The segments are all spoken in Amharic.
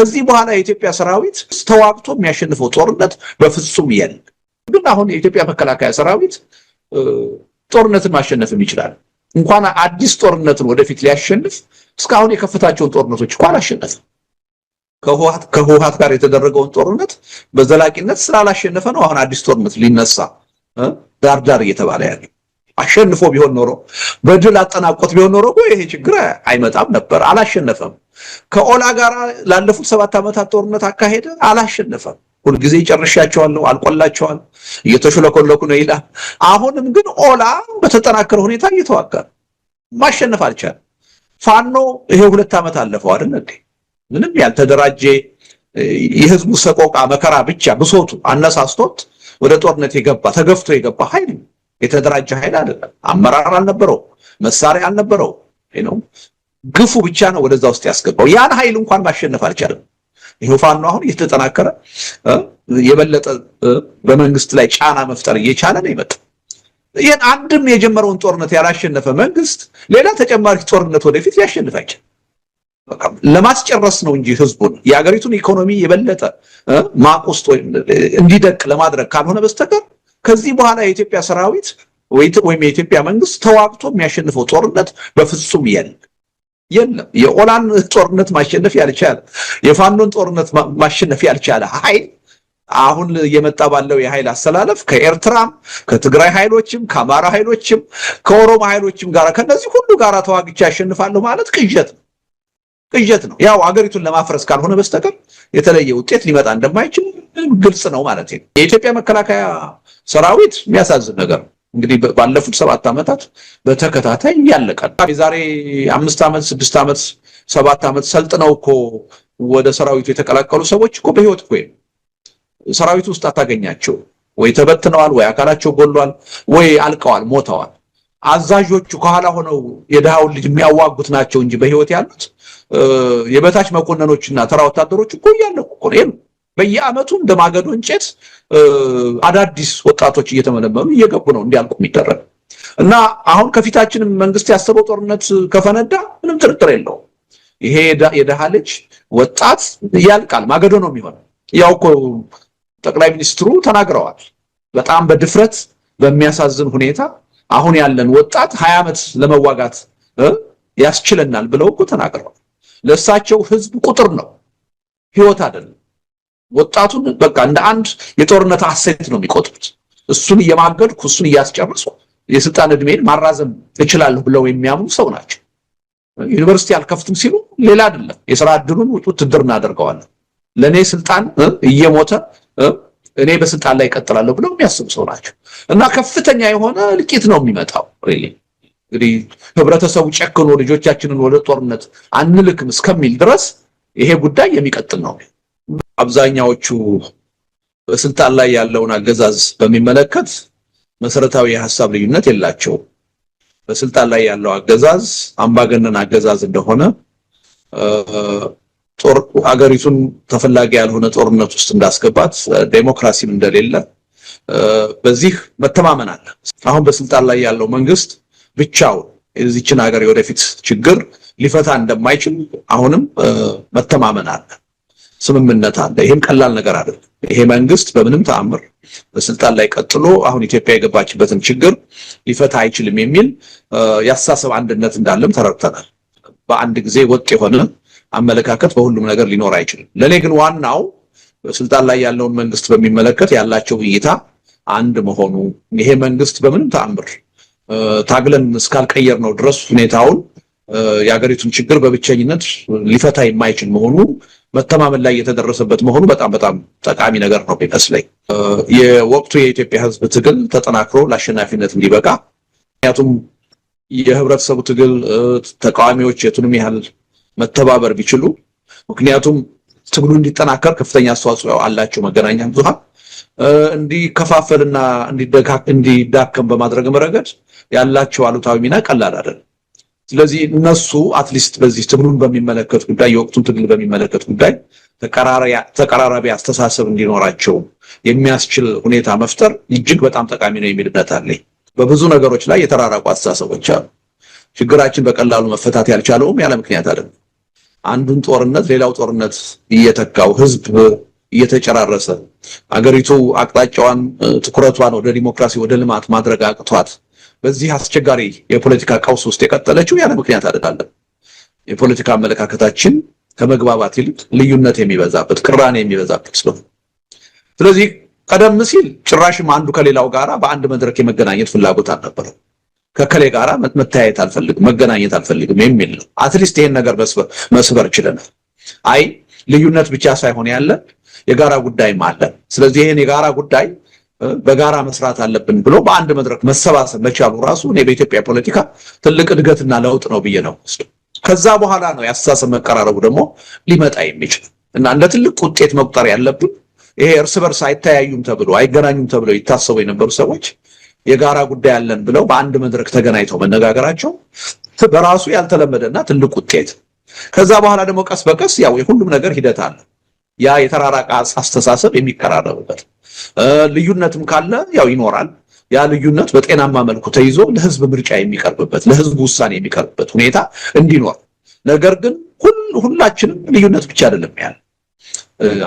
ከዚህ በኋላ የኢትዮጵያ ሰራዊት ተዋግቶ የሚያሸንፈው ጦርነት በፍጹም የለም። ግን አሁን የኢትዮጵያ መከላከያ ሰራዊት ጦርነትን ማሸነፍም ይችላል። እንኳን አዲስ ጦርነትን ወደፊት ሊያሸንፍ እስካሁን የከፈታቸውን ጦርነቶች እንኳን አሸነፈ። ከህወሓት ጋር የተደረገውን ጦርነት በዘላቂነት ስላላሸነፈ ነው አሁን አዲስ ጦርነት ሊነሳ ዳርዳር እየተባለ ያለ። አሸንፎ ቢሆን ኖሮ በድል አጠናቆት ቢሆን ኖሮ ይሄ ችግር አይመጣም ነበር። አላሸነፈም። ከኦላ ጋር ላለፉት 7 ዓመታት ጦርነት አካሄደ፣ አላሸነፈም። ሁልጊዜ ይጨርሻቸዋለሁ፣ አልቆላቸዋል፣ እየተሽለኮለኩ ነው ይላል። አሁንም ግን ኦላ በተጠናከረ ሁኔታ እየተዋጋ ማሸነፍ አልቻለም። ፋኖ ይሄ 2 ዓመት አለፈው አይደል እንዴ? ምንም ያልተደራጀ የህዝቡ ሰቆቃ መከራ ብቻ ብሶቱ አነሳስቶት ወደ ጦርነት የገባ ተገፍቶ የገባ ኃይል የተደራጀ ኃይል አይደለም። አመራር አልነበረው፣ መሳሪያ አልነበረው። ግፉ ብቻ ነው ወደዛ ውስጥ ያስገባው። ያን ኃይል እንኳን ማሸነፍ አልቻለም። ይሄው ፋኖ አሁን እየተጠናከረ የበለጠ በመንግስት ላይ ጫና መፍጠር እየቻለ ነው የመጣው። ይሄን አንድም የጀመረውን ጦርነት ያላሸነፈ መንግስት ሌላ ተጨማሪ ጦርነት ወደፊት ሊያሸንፍ አይችልም። ለማስጨረስ ነው እንጂ ህዝቡን የሀገሪቱን ኢኮኖሚ የበለጠ ማቆስቶ እንዲደቅ ለማድረግ ካልሆነ በስተቀር ከዚህ በኋላ የኢትዮጵያ ሰራዊት ወይም የኢትዮጵያ መንግስት ተዋግቶ የሚያሸንፈው ጦርነት በፍጹም የለም። የኦላን ጦርነት ማሸነፍ ያልቻለ የፋኖን ጦርነት ማሸነፍ ያልቻለ ኃይል አሁን እየመጣ ባለው የኃይል አሰላለፍ ከኤርትራም ከትግራይ ኃይሎችም ከአማራ ኃይሎችም ከኦሮሞ ኃይሎችም ጋር ከነዚህ ሁሉ ጋር ተዋግቼ ያሸንፋለሁ ማለት ቅዠት ነው። ያው አገሪቱን ለማፍረስ ካልሆነ በስተቀር የተለየ ውጤት ሊመጣ እንደማይችል ግልጽ ነው ማለት ነው። የኢትዮጵያ መከላከያ ሰራዊት የሚያሳዝን ነገር ነው። እንግዲህ ባለፉት 7 ዓመታት በተከታታይ ያለቀ የዛሬ 5 ዓመት 6 ዓመት 7 ዓመት ሰልጥነው እኮ ወደ ሰራዊቱ የተቀላቀሉ ሰዎች እኮ በህይወት እኮ ሰራዊቱ ውስጥ አታገኛቸው። ወይ ተበትነዋል፣ ወይ አካላቸው ጎሏል፣ ወይ አልቀዋል፣ ሞተዋል። አዛዦቹ ከኋላ ሆነው የደሃውን ልጅ የሚያዋጉት ናቸው እንጂ በህይወት ያሉት የበታች መኮንኖችና ተራ ወታደሮች እኮ ያለቁ እኮ ነው። በየአመቱ እንደማገዶ እንጨት አዳዲስ ወጣቶች እየተመለመሉ እየገቡ ነው እንዲያልቁ የሚደረግ እና አሁን ከፊታችን መንግስት ያሰበው ጦርነት ከፈነዳ ምንም ጥርጥር የለውም። ይሄ የደሃ ልጅ ወጣት ያልቃል፣ ማገዶ ነው የሚሆነው። ያው እኮ ጠቅላይ ሚኒስትሩ ተናግረዋል። በጣም በድፍረት በሚያሳዝን ሁኔታ አሁን ያለን ወጣት 20 ዓመት ለመዋጋት ያስችለናል ብለው እኮ ተናግረዋል። ለእሳቸው ህዝብ ቁጥር ነው፣ ህይወት አይደለም። ወጣቱን በቃ እንደ አንድ የጦርነት አሴት ነው የሚቆጥሩት። እሱን እየማገድኩ እሱን እያስጨረስኩ የስልጣን እድሜን ማራዘም እችላለሁ ብለው የሚያምኑ ሰው ናቸው። ዩኒቨርሲቲ አልከፍትም ሲሉ ሌላ አይደለም፣ የሥራ ዕድሉን ውትድርና አድርገዋል። ለኔ ስልጣን እየሞተ እኔ በስልጣን ላይ እቀጥላለሁ ብለው የሚያስቡ ሰው ናቸው እና ከፍተኛ የሆነ ልቂት ነው የሚመጣው። እንግዲህ ህብረተሰቡ ጨክኖ ልጆቻችንን ወደ ጦርነት አንልክም እስከሚል ድረስ ይሄ ጉዳይ የሚቀጥል ነው። አብዛኛዎቹ በስልጣን ላይ ያለውን አገዛዝ በሚመለከት መሰረታዊ የሐሳብ ልዩነት የላቸውም። በስልጣን ላይ ያለው አገዛዝ አምባገነን አገዛዝ እንደሆነ አገሪቱን ተፈላጊ ያልሆነ ጦርነት ውስጥ እንዳስገባት ዴሞክራሲም እንደሌለ በዚህ መተማመን አለ። አሁን በስልጣን ላይ ያለው መንግስት ብቻውን የዚችን ሀገር የወደፊት ችግር ሊፈታ እንደማይችል አሁንም መተማመን አለ፣ ስምምነት አለ። ይሄም ቀላል ነገር አይደለም። ይሄ መንግስት በምንም ተአምር በስልጣን ላይ ቀጥሎ አሁን ኢትዮጵያ የገባችበትን ችግር ሊፈታ አይችልም የሚል ያሳሰብ አንድነት እንዳለም ተረድተናል። በአንድ ጊዜ ወጥ የሆነ አመለካከት በሁሉም ነገር ሊኖር አይችልም። ለኔ ግን ዋናው በስልጣን ላይ ያለውን መንግስት በሚመለከት ያላቸው እይታ አንድ መሆኑ፣ ይሄ መንግስት በምንም ተአምር ታግለን እስካልቀየር ነው ድረስ ሁኔታውን የሀገሪቱን ችግር በብቸኝነት ሊፈታ የማይችል መሆኑ መተማመን ላይ የተደረሰበት መሆኑ በጣም በጣም ጠቃሚ ነገር ነው የሚመስለኝ። የወቅቱ የኢትዮጵያ ህዝብ ትግል ተጠናክሮ ለአሸናፊነት እንዲበቃ፣ ምክንያቱም የህብረተሰቡ ትግል ተቃዋሚዎች የቱንም ያህል መተባበር ቢችሉ፣ ምክንያቱም ትግሉ እንዲጠናከር ከፍተኛ አስተዋጽኦ አላቸው መገናኛ ብዙሃን፣ እንዲከፋፈልና እንዲዳከም በማድረግ ረገድ ያላቸው አሉታዊ ሚና ቀላል አይደለም። ስለዚህ እነሱ አትሊስት በዚህ ትግሉን በሚመለከት ጉዳይ የወቅቱን ትግል በሚመለከት ጉዳይ ተቀራራቢ አስተሳሰብ እንዲኖራቸው የሚያስችል ሁኔታ መፍጠር እጅግ በጣም ጠቃሚ ነው የሚል እምነት አለኝ። በብዙ ነገሮች ላይ የተራራቁ አስተሳሰቦች አሉ። ችግራችን በቀላሉ መፈታት ያልቻለውም ያለ ምክንያት አይደለም። አንዱን ጦርነት ሌላው ጦርነት እየተካው ህዝብ እየተጨራረሰ አገሪቱ አቅጣጫዋን ትኩረቷን ወደ ዲሞክራሲ ወደ ልማት ማድረግ አቅቷት በዚህ አስቸጋሪ የፖለቲካ ቀውስ ውስጥ የቀጠለችው ያለ ምክንያት አይደለም። የፖለቲካ አመለካከታችን ከመግባባት ይልቅ ልዩነት የሚበዛበት ቅራኔ የሚበዛበት ስለሆነ ስለዚህ ቀደም ሲል ጭራሽም አንዱ ከሌላው ጋራ በአንድ መድረክ የመገናኘት ፍላጎት አልነበረም። ከከሌ ጋራ መታየት አልፈልግም መገናኘት አልፈልግም የሚል ነው። አትሊስት ይሄን ነገር መስበር ችለናል። አይ ልዩነት ብቻ ሳይሆን ያለ የጋራ ጉዳይም አለ። ስለዚህ ይሄን የጋራ ጉዳይ በጋራ መስራት አለብን ብሎ በአንድ መድረክ መሰባሰብ መቻሉ ራሱ እኔ በኢትዮጵያ ፖለቲካ ትልቅ እድገትና ለውጥ ነው ብዬ ነው። ከዛ በኋላ ነው ያስተሳሰብ መቀራረቡ ደግሞ ሊመጣ የሚችል እና እንደ ትልቅ ውጤት መቁጠር ያለብን ይሄ እርስ በርስ አይተያዩም ተብሎ አይገናኙም ተብሎ ይታሰቡ የነበሩ ሰዎች የጋራ ጉዳይ አለን ብለው በአንድ መድረክ ተገናኝተው መነጋገራቸው በራሱ ያልተለመደና ትልቅ ውጤት። ከዛ በኋላ ደግሞ ቀስ በቀስ ያው የሁሉም ነገር ሂደት አለ። ያ የተራራቀ አስተሳሰብ የሚቀራረብበት ልዩነትም ካለ ያው ይኖራል። ያ ልዩነት በጤናማ መልኩ ተይዞ ለህዝብ ምርጫ የሚቀርብበት ለህዝብ ውሳኔ የሚቀርብበት ሁኔታ እንዲኖር። ነገር ግን ሁላችንም ልዩነት ብቻ አይደለም ያለ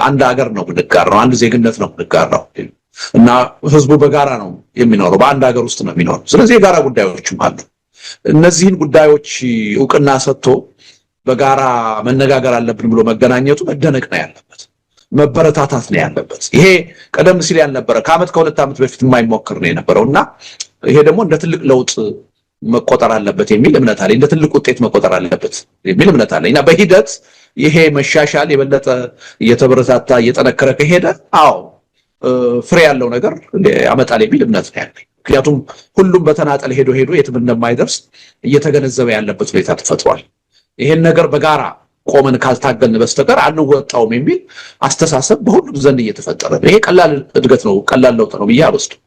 አንድ ሀገር ነው የምንጋራው፣ አንድ ዜግነት ነው የምንጋራው እና ህዝቡ በጋራ ነው የሚኖረው፣ በአንድ ሀገር ውስጥ ነው የሚኖረው። ስለዚህ የጋራ ጉዳዮችም አሉ። እነዚህን ጉዳዮች እውቅና ሰጥቶ በጋራ መነጋገር አለብን ብሎ መገናኘቱ መደነቅ ነው ያለበት፣ መበረታታት ነው ያለበት። ይሄ ቀደም ሲል ያልነበረ ከአመት ከሁለት ዓመት በፊት የማይሞክር ነው የነበረው እና ይሄ ደግሞ እንደ ትልቅ ለውጥ መቆጠር አለበት የሚል እምነት አለኝ። እንደ ትልቅ ውጤት መቆጠር አለበት የሚል እምነት አለኝ እና በሂደት ይሄ መሻሻል የበለጠ እየተበረታታ እየጠነከረ ከሄደ አዎ ፍሬ ያለው ነገር ያመጣል የሚል እምነት ነው ያለኝ። ምክንያቱም ሁሉም በተናጠል ሄዶ የትም እንደማይደርስ እየተገነዘበ ያለበት ሁኔታ ተፈጥሯል። ይሄን ነገር በጋራ ቆመን ካልታገልን በስተቀር አንወጣውም የሚል አስተሳሰብ በሁሉም ዘንድ እየተፈጠረ ነው። ይሄ ቀላል እድገት ነው፣ ቀላል ለውጥ ነው ብዬ አልወስድም።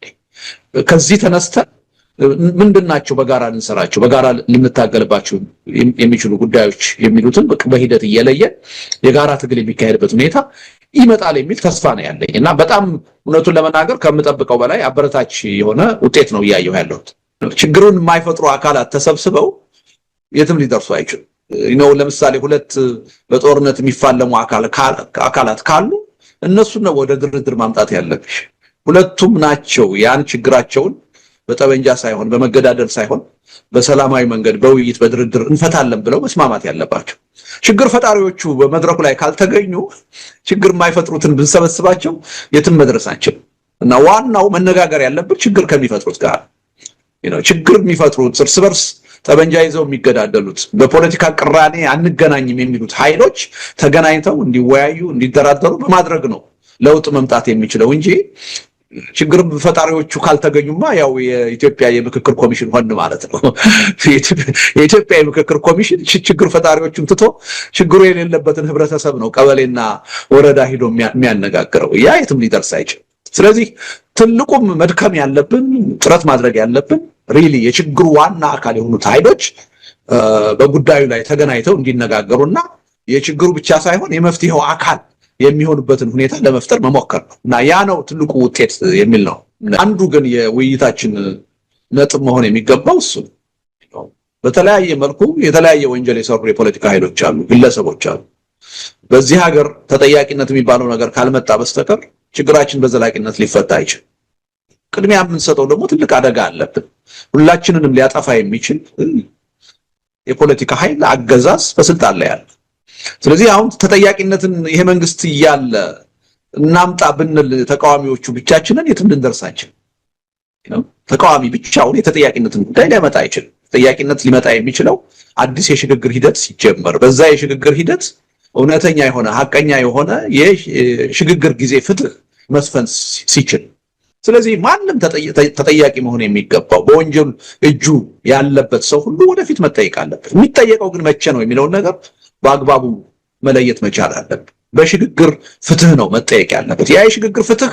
ከዚህ ተነስተን ምንድናቸው በጋራ እንሰራቸው በጋራ ልንታገልባቸው የሚችሉ ጉዳዮች የሚሉትን በሂደት እየለየን የጋራ ትግል የሚካሄድበት ሁኔታ ይመጣል የሚል ተስፋ ነው ያለኝ እና በጣም እውነቱን ለመናገር ከምጠብቀው በላይ አበረታች የሆነ ውጤት ነው እያየሁ ያለሁት። ችግሩን የማይፈጥሩ አካላት ተሰብስበው የትም ሊደርሱ አይችሉም። ለምሳሌ ሁለት በጦርነት የሚፋለሙ አካላት ካሉ እነሱን ነው ወደ ድርድር ማምጣት ያለብሽ። ሁለቱም ናቸው ያን ችግራቸውን በጠበንጃ ሳይሆን በመገዳደል ሳይሆን በሰላማዊ መንገድ በውይይት በድርድር እንፈታለን ብለው መስማማት ያለባቸው። ችግር ፈጣሪዎቹ በመድረኩ ላይ ካልተገኙ ችግር የማይፈጥሩትን ብንሰበስባቸው የትም መድረሳችን እና ዋናው መነጋገር ያለበት ችግር ከሚፈጥሩት ጋር ችግር የሚፈጥሩት እርስ በርስ ጠበንጃ ይዘው የሚገዳደሉት በፖለቲካ ቅራኔ አንገናኝም የሚሉት ኃይሎች ተገናኝተው እንዲወያዩ እንዲደራደሩ በማድረግ ነው ለውጥ መምጣት የሚችለው እንጂ ችግር ፈጣሪዎቹ ካልተገኙማ ያው የኢትዮጵያ የምክክር ኮሚሽን ሆነ ማለት ነው። የኢትዮጵያ የምክክር ኮሚሽን ችግር ፈጣሪዎቹን ትቶ ችግሩ የሌለበትን ህብረተሰብ ነው ቀበሌና ወረዳ ሂዶ የሚያነጋግረው። ያ የትም ሊደርስ አይችልም። ስለዚህ ትልቁም መድከም ያለብን ጥረት ማድረግ ያለብን ሪሊ የችግሩ ዋና አካል የሆኑት ኃይሎች በጉዳዩ ላይ ተገናኝተው እንዲነጋገሩና የችግሩ ብቻ ሳይሆን የመፍትሄው አካል የሚሆንበትን ሁኔታ ለመፍጠር መሞከር ነው እና ያ ነው ትልቁ ውጤት የሚል ነው። አንዱ ግን የውይይታችን ነጥብ መሆን የሚገባው እሱ ነው። በተለያየ መልኩ የተለያየ ወንጀል የሰሩ የፖለቲካ ኃይሎች አሉ፣ ግለሰቦች አሉ። በዚህ ሀገር ተጠያቂነት የሚባለው ነገር ካልመጣ በስተቀር ችግራችን በዘላቂነት ሊፈታ አይችልም። ቅድሚያ የምንሰጠው ደግሞ ትልቅ አደጋ አለብን። ሁላችንንም ሊያጠፋ የሚችል የፖለቲካ ኃይል አገዛዝ በስልጣን ላይ አለ። ስለዚህ አሁን ተጠያቂነትን ይሄ መንግስት እያለ እናምጣ ብንል ተቃዋሚዎቹ ብቻችንን የትም ልንደርሳችን ተቃዋሚ ብቻውን የተጠያቂነትን ጉዳይ ሊያመጣ አይችልም። ተጠያቂነት ሊመጣ የሚችለው አዲስ የሽግግር ሂደት ሲጀመር፣ በዛ የሽግግር ሂደት እውነተኛ የሆነ ሐቀኛ የሆነ የሽግግር ጊዜ ፍትህ መስፈን ሲችል። ስለዚህ ማንም ተጠያቂ መሆን የሚገባው በወንጀል እጁ ያለበት ሰው ሁሉ ወደፊት መጠየቅ አለበት። የሚጠየቀው ግን መቼ ነው የሚለውን ነገር በአግባቡ መለየት መቻል አለበት። በሽግግር ፍትህ ነው መጠየቅ ያለበት። ያ የሽግግር ፍትህ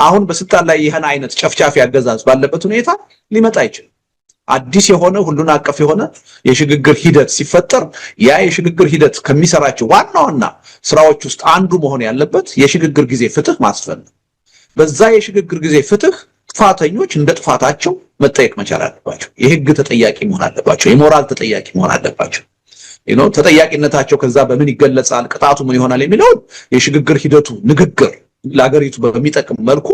አሁን በስልጣን ላይ ይህን አይነት ጨፍጫፊ አገዛዝ ባለበት ሁኔታ ሊመጣ አይችልም። አዲስ የሆነ ሁሉን አቀፍ የሆነ የሽግግር ሂደት ሲፈጠር ያ የሽግግር ሂደት ከሚሰራቸው ዋና ዋና ስራዎች ውስጥ አንዱ መሆን ያለበት የሽግግር ጊዜ ፍትህ ማስፈን ነው። በዛ የሽግግር ጊዜ ፍትህ ጥፋተኞች እንደ ጥፋታቸው መጠየቅ መቻል አለባቸው። የህግ ተጠያቂ መሆን አለባቸው። የሞራል ተጠያቂ መሆን አለባቸው። ተጠያቂነታቸው ከዛ በምን ይገለጻል፣ ቅጣቱ ምን ይሆናል የሚለው የሽግግር ሂደቱ ንግግር ለሀገሪቱ በሚጠቅም መልኩ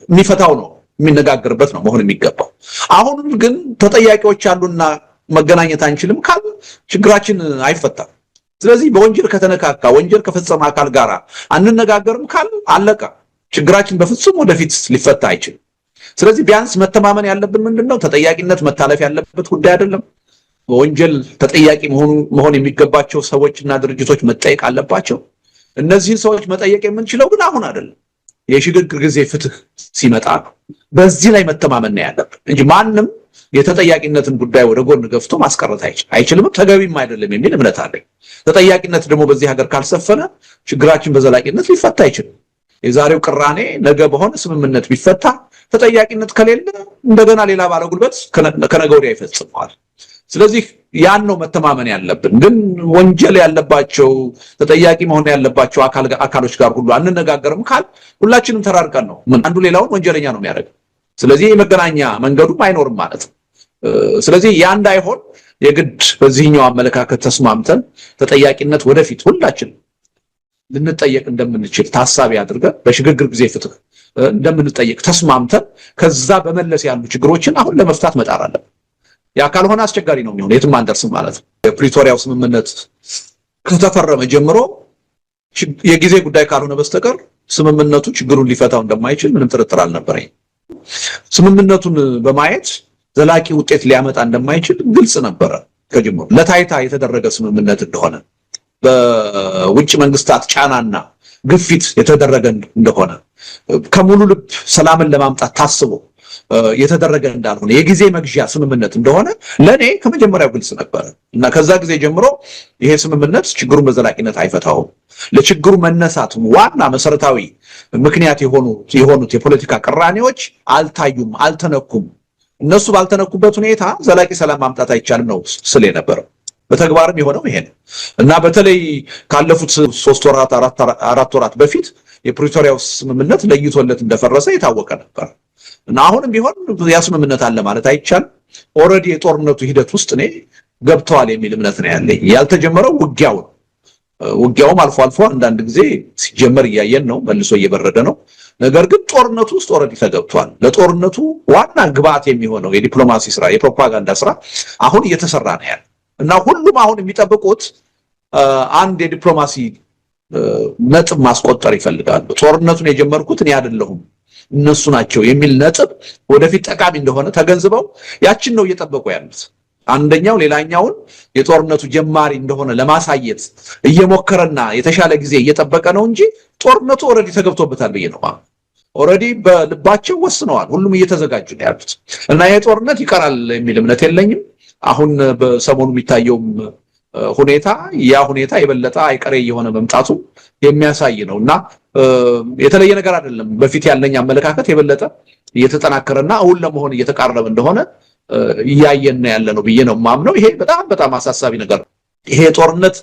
የሚፈታው ነው፣ የሚነጋገርበት ነው መሆን የሚገባው። አሁን ግን ተጠያቂዎች አሉና መገናኘት አንችልም ካል ችግራችን አይፈታም። ስለዚህ በወንጀል ከተነካካ ወንጀል ከፈጸመ አካል ጋር አንነጋገርም ካል አለቀ፣ ችግራችን በፍጹም ወደፊት ሊፈታ አይችልም። ስለዚህ ቢያንስ መተማመን ያለብን ምንድነው? ተጠያቂነት መታለፍ ያለበት ጉዳይ አይደለም። በወንጀል ተጠያቂ መሆን የሚገባቸው ሰዎችና ድርጅቶች መጠየቅ አለባቸው። እነዚህን ሰዎች መጠየቅ የምንችለው ግን አሁን አይደለም፣ የሽግግር ጊዜ ፍትህ ሲመጣ ነው። በዚህ ላይ መተማመን ያለብን እንጂ ማንም የተጠያቂነትን ጉዳይ ወደ ጎን ገፍቶ ማስቀረት አይችልም፣ ተገቢም አይደለም የሚል እምነት አለኝ። ተጠያቂነት ደግሞ በዚህ ሀገር ካልሰፈነ ችግራችን በዘላቂነት ሊፈታ አይችልም። የዛሬው ቅራኔ ነገ በሆነ ስምምነት ቢፈታ ተጠያቂነት ከሌለ እንደገና ሌላ ባለጉልበት ከነገ ወዲያ ይፈጽመዋል። ስለዚህ ያን ነው መተማመን ያለብን። ግን ወንጀል ያለባቸው ተጠያቂ መሆን ያለባቸው አካሎች ጋር ሁሉ አንነጋገርም ካል ሁላችንም ተራርቀን ነው አንዱ ሌላውን ወንጀለኛ ነው የሚያደርገው። ስለዚህ የመገናኛ መንገዱም አይኖርም ማለት ነው። ስለዚህ ያ እንዳይሆን የግድ በዚህኛው አመለካከት ተስማምተን ተጠያቂነት ወደፊት ሁላችን ልንጠየቅ እንደምንችል ታሳቢ አድርገን በሽግግር ጊዜ ፍትህ እንደምንጠየቅ ተስማምተን ከዛ በመለስ ያሉ ችግሮችን አሁን ለመፍታት መጣር አለብን። ያ ካልሆነ አስቸጋሪ ነው የሚሆነው፣ የትም አንደርስም ማለት ነው። የፕሪቶሪያው ስምምነት ከተፈረመ ጀምሮ የጊዜ ጉዳይ ካልሆነ በስተቀር ስምምነቱ ችግሩን ሊፈታው እንደማይችል ምንም ጥርጥር አልነበረኝ። ስምምነቱን በማየት ዘላቂ ውጤት ሊያመጣ እንደማይችል ግልጽ ነበረ ከጅምሩ። ለታይታ የተደረገ ስምምነት እንደሆነ በውጭ መንግስታት ጫናና ግፊት የተደረገ እንደሆነ ከሙሉ ልብ ሰላምን ለማምጣት ታስቦ የተደረገ እንዳልሆነ የጊዜ መግዣ ስምምነት እንደሆነ ለኔ ከመጀመሪያው ግልጽ ነበር እና ከዛ ጊዜ ጀምሮ ይሄ ስምምነት ችግሩን በዘላቂነት አይፈታውም። ለችግሩ መነሳት ዋና መሰረታዊ ምክንያት የሆኑት የፖለቲካ ቅራኔዎች አልታዩም፣ አልተነኩም። እነሱ ባልተነኩበት ሁኔታ ዘላቂ ሰላም ማምጣት አይቻልም ነው ስለ የነበረው። በተግባርም የሆነው ይሄ ነው እና በተለይ ካለፉት 3 ወራት 4 ወራት በፊት የፕሪቶሪያው ስምምነት ለይቶለት እንደፈረሰ የታወቀ ነበር እና አሁንም ቢሆን ያ ስምምነት አለ ማለት አይቻልም። ኦልሬዲ የጦርነቱ ሂደት ውስጥ እኔ ገብተዋል የሚል እምነት ነው ያለኝ። ያልተጀመረው ውጊያውም አልፎ አልፎ አንዳንድ ጊዜ ሲጀመር እያየን ነው፣ መልሶ እየበረደ ነው። ነገር ግን ጦርነቱ ውስጥ ኦልሬዲ ተገብቷል። ለጦርነቱ ዋና ግብአት የሚሆነው የዲፕሎማሲ ስራ፣ የፕሮፓጋንዳ ስራ አሁን እየተሰራ ነው ያለ እና ሁሉም አሁን የሚጠብቁት አንድ የዲፕሎማሲ ነጥብ ማስቆጠር ይፈልጋሉ። ጦርነቱን የጀመርኩት እኔ አይደለሁም እነሱ ናቸው የሚል ነጥብ ወደፊት ጠቃሚ እንደሆነ ተገንዝበው ያችን ነው እየጠበቁ ያሉት። አንደኛው ሌላኛውን የጦርነቱ ጀማሪ እንደሆነ ለማሳየት እየሞከረና የተሻለ ጊዜ እየጠበቀ ነው እንጂ ጦርነቱ ኦልሬዲ ተገብቶበታል ብዬ ነው። ኦልሬዲ በልባቸው ወስነዋል። ሁሉም እየተዘጋጁ ነው ያሉት እና ይሄ ጦርነት ይቀራል የሚል እምነት የለኝም። አሁን በሰሞኑ የሚታየውም ሁኔታ የበለጠ አይቀሬ የሆነ መምጣቱ የሚያሳይ ነው እና የተለየ ነገር አይደለም። በፊት ያለኝ አመለካከት የበለጠ እየተጠናከረና አሁን ለመሆን እየተቃረበ እንደሆነ እያየን ያለ ነው ብዬ ነው ማምነው። ይሄ በጣም በጣም አሳሳቢ ነገር ነው። ይሄ ጦርነት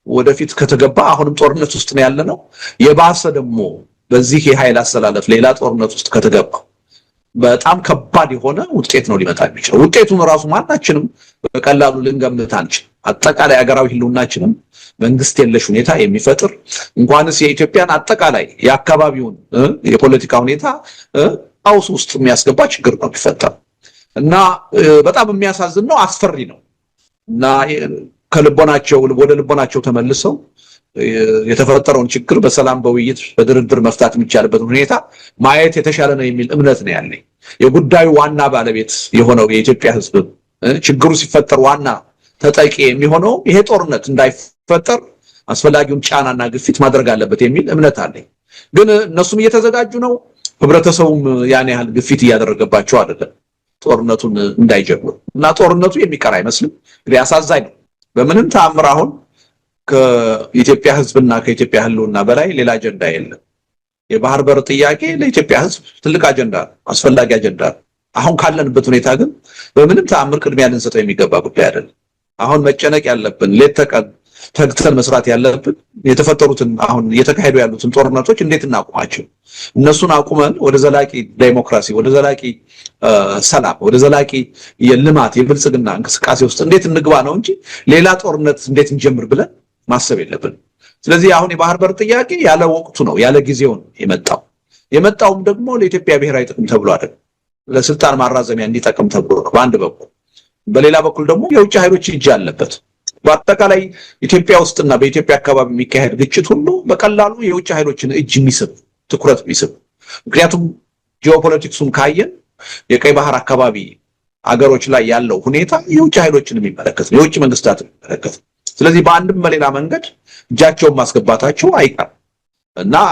ወደፊት ከተገባ አሁንም ጦርነት ውስጥ ነው ያለ ነው። የባሰ ደግሞ በዚህ የኃይል አስተላለፍ ሌላ ጦርነት ውስጥ ከተገባ በጣም ከባድ የሆነ ውጤት ነው ሊመጣ የሚችለው። ውጤቱን ራሱ ማናችንም በቀላሉ ልንገምት አንችልም። አጠቃላይ ሀገራዊ ህልውናችንም መንግስት የለሽ ሁኔታ የሚፈጥር እንኳንስ የኢትዮጵያን አጠቃላይ የአካባቢውን የፖለቲካ ሁኔታ ቀውስ ውስጥ የሚያስገባ ችግር ነው የሚፈጠር እና በጣም የሚያሳዝን ነው፣ አስፈሪ ነው እና ወደ ልቦናቸው ተመልሰው የተፈጠረውን ችግር በሰላም በውይይት በድርድር መፍታት የሚቻልበትን ሁኔታ ማየት የተሻለ ነው የሚል እምነት ነው ያለኝ። የጉዳዩ ዋና ባለቤት የሆነው የኢትዮጵያ ህዝብ ችግሩ ሲፈጠር ዋና ተጠቂ የሚሆነው ይሄ ጦርነት እንዳይፈጠር አስፈላጊውን ጫናና ግፊት ማድረግ አለበት የሚል እምነት አለኝ። ግን እነሱም እየተዘጋጁ ነው፣ ህብረተሰቡም ያን ያህል ግፊት እያደረገባቸው አይደለም ጦርነቱን እንዳይጀምሩ እና ጦርነቱ የሚቀር አይመስልም። እንግዲህ አሳዛኝ ነው። በምንም ተአምር አሁን ከኢትዮጵያ ህዝብና ከኢትዮጵያ ህልውና በላይ ሌላ አጀንዳ የለም። የባህር በር ጥያቄ ለኢትዮጵያ ህዝብ ትልቅ አጀንዳ ነው፣ አስፈላጊ አጀንዳ ነው። አሁን ካለንበት ሁኔታ ግን በምንም ተአምር ቅድሚያ ልንሰጠው የሚገባ ጉዳይ አይደለም። አሁን መጨነቅ ያለብን ሌት ተቀን ተግተን መስራት ያለብን የተፈጠሩትን አሁን እየተካሄዱ ያሉትን ጦርነቶች እንዴት እናቁማቸው፣ እነሱን አቁመን ወደ ዘላቂ ዴሞክራሲ፣ ወደ ዘላቂ ሰላም፣ ወደ ዘላቂ የልማት የብልጽግና እንቅስቃሴ ውስጥ እንዴት እንግባ ነው እንጂ ሌላ ጦርነት እንዴት እንጀምር ብለን ማሰብ የለብን። ስለዚህ አሁን የባህር በር ጥያቄ ያለ ወቅቱ ነው ያለ ጊዜው ነው የመጣውም ደግሞ ለኢትዮጵያ ብሔራዊ ጥቅም ተብሎ አይደለም፣ ለስልጣን ማራዘሚያ እንዲጠቅም ተብሎ ነው በአንድ በኩል። በሌላ በኩል ደግሞ የውጭ ኃይሎች እጅ አለበት። በአጠቃላይ ኢትዮጵያ ውስጥና በኢትዮጵያ አካባቢ የሚካሄድ ግጭት ሁሉ በቀላሉ የውጭ ኃይሎችን እጅ የሚስብ ትኩረት የሚስብ፣ ምክንያቱም ጂኦፖለቲክሱን ካየን የቀይ ባህር አካባቢ አገሮች ላይ ያለው ሁኔታ የውጭ ኃይሎችን የሚመለከት ነው፣ የውጭ መንግስታትን የሚመለከት። ስለዚህ በአንድም በሌላ መንገድ እጃቸውን ማስገባታቸው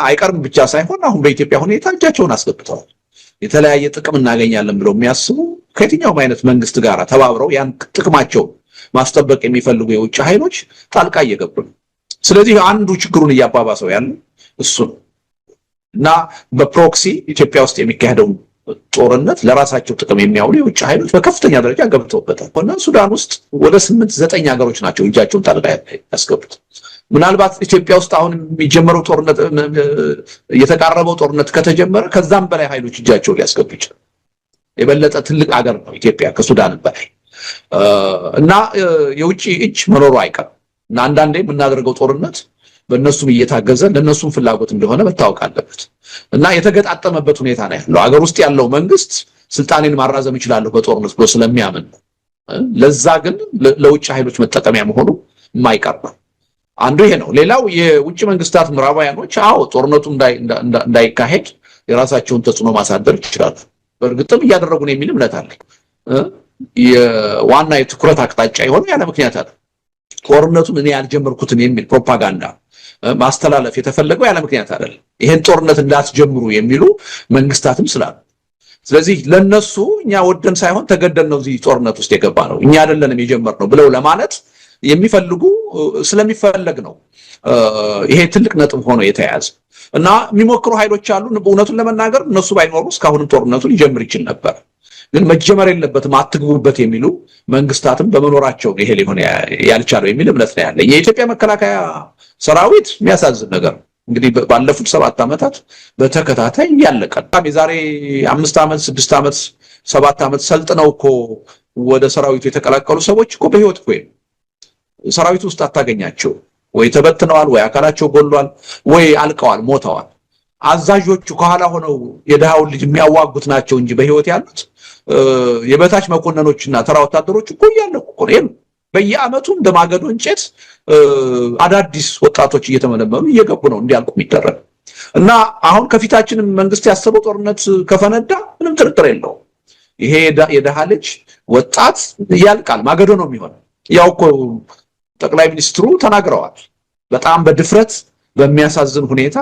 አይቀርም ብቻ ሳይሆን አሁን በኢትዮጵያ ሁኔታ እጃቸውን አስገብተዋል። የተለያየ ጥቅም እናገኛለን ብለው የሚያስቡ ከየትኛውም አይነት መንግስት ጋር ተባብረው ያን ጥቅማቸውን ማስጠበቅ የሚፈልጉ የውጭ ኃይሎች ጣልቃ እየገቡ ነው። ስለዚህ አንዱ ችግሩን እያባባሰው ያለው እሱ ነው እና በፕሮክሲ ኢትዮጵያ ውስጥ የሚካሄደውን ጦርነት ለራሳቸው ጥቅም የሚያውሉ የውጭ ኃይሎች በከፍተኛ ደረጃ ገብተውበታል እና ሱዳን ውስጥ ወደ 8-9 ሀገሮች ናቸው እጃቸውን ጣልቃ ያስገቡት። ምናልባት ኢትዮጵያ ውስጥ አሁን የሚጀመረው ጦርነት የተቃረበው ጦርነት ከተጀመረ ከዛም በላይ ኃይሎች እጃቸውን ሊያስገቡ ይችላል። የበለጠ ትልቅ ሀገር ነው ኢትዮጵያ ከሱዳን በላይ እና የውጭ እጅ መኖሩ አይቀርም እና አንዳንዴ የምናደርገው ጦርነት በእነሱም እየታገዘ ለእነሱም ፍላጎት እንደሆነ መታወቅ አለበት እና የተገጣጠመበት ሁኔታ ነው ያለው። ሀገር ውስጥ ያለው መንግስት ስልጣኔን ማራዘም ይችላል በጦርነት ብሎ ስለሚያምን ነው። ለዛ ግን ለውጭ ኃይሎች መጠቀሚያ መሆኑ የማይቀር ነው። አንዱ ይሄ ነው። ሌላው የውጭ መንግስታት ምዕራባውያኖች ጦርነቱ እንዳይካሄድ የራሳቸውን ተጽዕኖ ማሳደር ይችላሉ። በእርግጥም እያደረጉ ነው የሚል እምነት አለ። የዋና የትኩረት አቅጣጫ የሆነ ያለ ምክንያት አለ። ጦርነቱን እኔ ያልጀመርኩትን የሚል ፕሮፓጋንዳ ማስተላለፍ የተፈለገው ያለ ምክንያት አይደለም። ይሄን ጦርነት እንዳትጀምሩ የሚሉ መንግስታትም ስላሉ፣ ስለዚህ ለነሱ እኛ ወደን ሳይሆን ተገደን ነው እዚህ ጦርነት ውስጥ የገባ ነው እኛ አይደለንም የጀመርነው ብለው ለማለት የሚፈልጉ ስለሚፈለግ ነው ይሄ ትልቅ ነጥብ ሆኖ የተያያዘ እና የሚሞክሩ ኃይሎች አሉ። እውነቱን ለመናገር እነሱ ባይኖሩ እስካሁንም ጦርነቱ ሊጀምር ይችል ነበር። ግን መጀመር የለበትም አትግቡበት የሚሉ መንግስታትም በመኖራቸው ይሄ ሊሆን ያልቻለው የሚል እምነት ነው ያለኝ። የኢትዮጵያ መከላከያ ሰራዊት የሚያሳዝን ነገር እንግዲህ ባለፉት 7 ዓመታት በተከታታይ ያለቀ የዛሬ 5 ዓመት 6 ዓመት 7 ዓመት ሰልጥነው እኮ ወደ ሰራዊቱ የተቀላቀሉ ሰዎች እኮ በህይወት እኮ ሰራዊቱ ውስጥ አታገኛቸው። ወይ ተበትነዋል፣ ወይ አካላቸው ጎሏል፣ ወይ አልቀዋል፣ ሞተዋል። አዛዦቹ ከኋላ ሆነው የደሃውን ልጅ የሚያዋጉት ናቸው እንጂ በህይወት ያሉት የበታች መኮንኖችና ተራ ወታደሮች እኮ እያለቁ እኮ ነው። በየአመቱ እንደማገዶ እንጨት አዳዲስ ወጣቶች እየተመለመሉ እየገቡ ነው እንዲያልቁ የሚደረግ እና አሁን ከፊታችንም መንግስት ያሰበው ጦርነት ከፈነዳ ምንም ጥርጥር የለውም ይሄ የደሃ ልጅ ወጣት ያልቃል፣ ማገዶ ነው የሚሆነው። ያው እኮ ጠቅላይ ሚኒስትሩ ተናግረዋል በጣም በድፍረት በሚያሳዝን ሁኔታ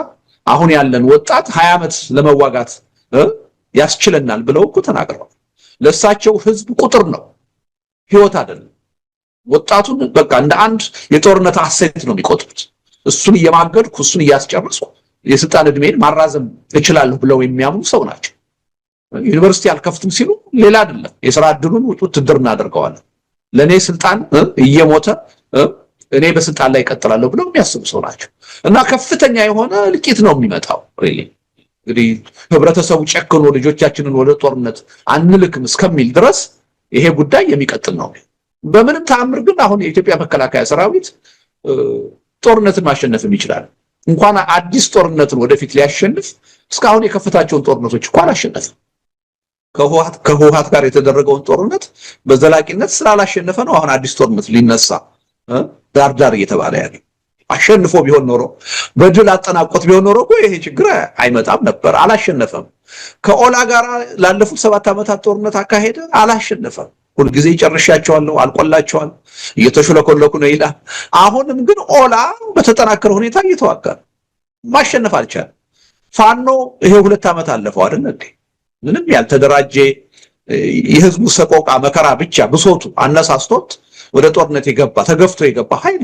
አሁን ያለን ወጣት 20 ዓመት ለመዋጋት ያስችለናል ብለው እኮ ተናግረዋል። ለሳቸው ህዝብ ቁጥር ነው ህይወት አይደለም። ወጣቱን በቃ እንደ አንድ የጦርነት አሴት ነው የሚቆጥሩት። እሱን እየማገድኩ እሱን እያስጨረስኩ የስልጣን እድሜን ማራዘም እችላለሁ ብለው የሚያምኑ ሰው ናቸው። ዩኒቨርሲቲ አልከፍትም ሲሉ ሌላ አይደለም የሥራ ዕድሉን ውትድርና አድርገዋል። ለኔ ስልጣን እየሞተ እኔ በስልጣን ላይ እቀጥላለሁ ብለው የሚያስቡ ሰው ናቸው እና ከፍተኛ የሆነ ልቂት ነው የሚመጣው። እንግዲህ ህብረተሰቡ ጨክኖ ልጆቻችንን ወደ ጦርነት አንልክም እስከሚል ድረስ ይሄ ጉዳይ የሚቀጥል ነው። በምንም ተአምር ግን አሁን የኢትዮጵያ መከላከያ ሰራዊት ጦርነትን ማሸነፍም ይችላል። እንኳን አዲስ ጦርነትን ወደፊት ሊያሸንፍ እስካሁን የከፈታቸውን ጦርነቶች እንኳን አላሸነፈም። ከህወሓት ጋር የተደረገውን ጦርነት በዘላቂነት ስላላሸነፈ ነው አሁን አዲስ ጦርነት ሊነሳ ዳርዳር እየተባለ ያለው። አሸንፎ ቢሆን ኖሮ በድል አጠናቆት ቢሆን ኖሮ ይሄ ችግር አይመጣም ነበር። አላሸነፈም። ከኦላ ጋር ላለፉት 7 ዓመታት ጦርነት አካሄደ፣ አላሸነፈም። ሁልጊዜ ጨርሻቸዋለሁ፣ አልቆላቸዋል፣ እየተሽለኮለኩ ነው ይላል። አሁንም ግን ኦላ በተጠናከረ ሁኔታ እየተዋጋ ማሸነፍ አልቻለም። ፋኖ ይሄ 2 ዓመት አለፈው አይደል እንዴ? ምንም ያልተደራጀ የህዝቡ ሰቆቃ መከራ ብቻ ብሶቱ አነሳስቶት ወደ ጦርነት የገባ ተገፍቶ የገባ ኃይል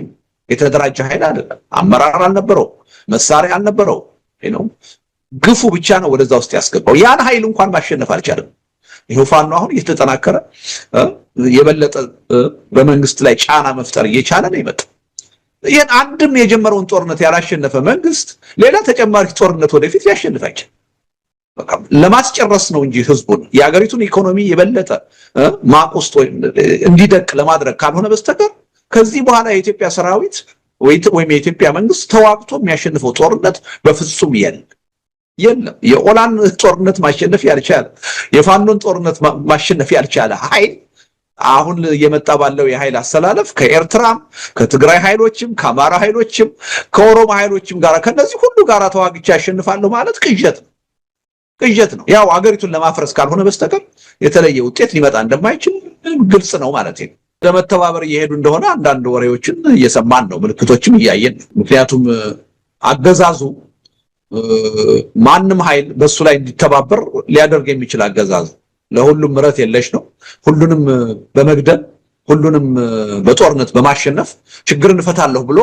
የተደራጀ ኃይል አይደለም። አመራር አልነበረው፣ መሳሪያ አልነበረው። ግፉ ብቻ ነው ወደዛ ውስጥ ያስገባው። ያን ኃይል እንኳን ማሸነፍ አልቻለም። ይሄው ፋኖ አሁን እየተጠናከረ የበለጠ በመንግስት ላይ ጫና መፍጠር እየቻለ ነው የመጣው ይሄን አንድም የጀመረውን ጦርነት ያላሸነፈ መንግስት ሌላ ተጨማሪ ጦርነት ወደፊት ያሸንፋች በቃ ለማስጨረስ ነው እንጂ ህዝቡን የሀገሪቱን ኢኮኖሚ የበለጠ ማቆስቶ እንዲደቅ ለማድረግ ካልሆነ በስተቀር ከዚህ በኋላ የኢትዮጵያ ሰራዊት ወይም የኢትዮጵያ መንግስት ተዋግቶ የሚያሸንፈው ጦርነት በፍጹም የለም። የኦላን ጦርነት ማሸነፍ ያልቻለ የፋኖን ጦርነት ማሸነፍ ያልቻለ ኃይል አሁን የመጣ ባለው የኃይል አሰላለፍ ከኤርትራም ከትግራይ ኃይሎችም ከአማራ ኃይሎችም ከኦሮሞ ኃይሎችም ጋር ከነዚህ ሁሉ ጋር ተዋግቼ ያሸንፋለሁ ማለት ቅዠት ነው። ያው አገሪቱን ለማፍረስ ካልሆነ በስተቀር የተለየ ውጤት ሊመጣ እንደማይችል ግልጽ ነው ማለት ነው። ለመተባበር እየሄዱ እንደሆነ አንዳንድ ወሬዎችን እየሰማን ነው፣ ምልክቶችም እያየን ነው። ምክንያቱም አገዛዙ ማንም ኃይል በሱ ላይ እንዲተባበር ሊያደርግ የሚችል አገዛዝ ለሁሉም ምሕረት የለሽ ነው። ሁሉንም በመግደል ሁሉንም በጦርነት በማሸነፍ ችግር እንፈታለሁ ብሎ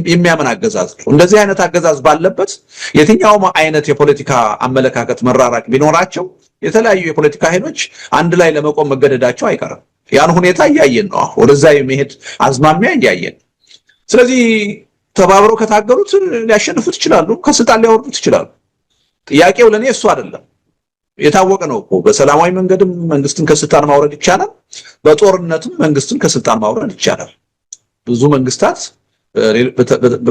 የሚያምን አገዛዝ ነው። እንደዚህ አይነት አገዛዝ ባለበት የትኛውም አይነት የፖለቲካ አመለካከት መራራቅ ቢኖራቸው የተለያዩ የፖለቲካ ኃይሎች አንድ ላይ ለመቆም መገደዳቸው አይቀርም። ያን ሁኔታ እያየን ነው። ወደዛ የሚሄድ አዝማሚያ እያየን። ስለዚህ ተባብረው ከታገሉት ሊያሸንፉት ይችላሉ፣ ከስልጣን ሊያወርዱት ይችላሉ። ጥያቄው ለኔ እሱ አይደለም። የታወቀ ነው እኮ በሰላማዊ መንገድም መንግስትን ከስልጣን ማውረድ ይቻላል፣ በጦርነትም መንግስትን ከስልጣን ማውረድ ይቻላል። ብዙ መንግስታት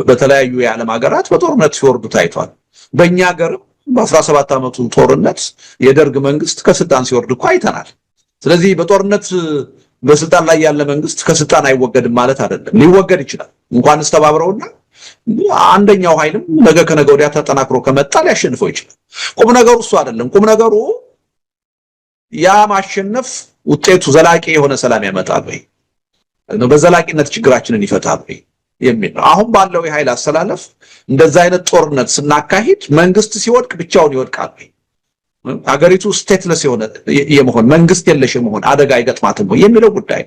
በተለያዩ የዓለም ሀገራት በጦርነት ሲወርዱ ታይቷል። በእኛ ሀገርም በ17 ዓመቱ ጦርነት የደርግ መንግስት ከስልጣን ሲወርድ እኮ አይተናል። ስለዚህ በጦርነት በስልጣን ላይ ያለ መንግስት ከስልጣን አይወገድም ማለት አይደለም። ሊወገድ ይችላል። እንኳንስ ተባብረውና አንደኛው ኃይልም ነገ ከነገ ወዲያ ተጠናክሮ ከመጣ ሊያሸንፈው ይችላል። ቁም ነገሩ እሱ አይደለም። ቁም ነገሩ ያ ማሸነፍ ውጤቱ ዘላቂ የሆነ ሰላም ያመጣል ወይ፣ በዘላቂነት ችግራችንን ይፈታል ወይ የሚል ነው። አሁን ባለው የኃይል አሰላለፍ እንደዛ አይነት ጦርነት ስናካሂድ መንግስት ሲወድቅ ብቻውን ይወድቃል ወይ፣ አገሪቱ ስቴትለስ የመሆን መንግስት የለሽ የመሆን አደጋ አይገጥማትም ወይ የሚለው ጉዳይ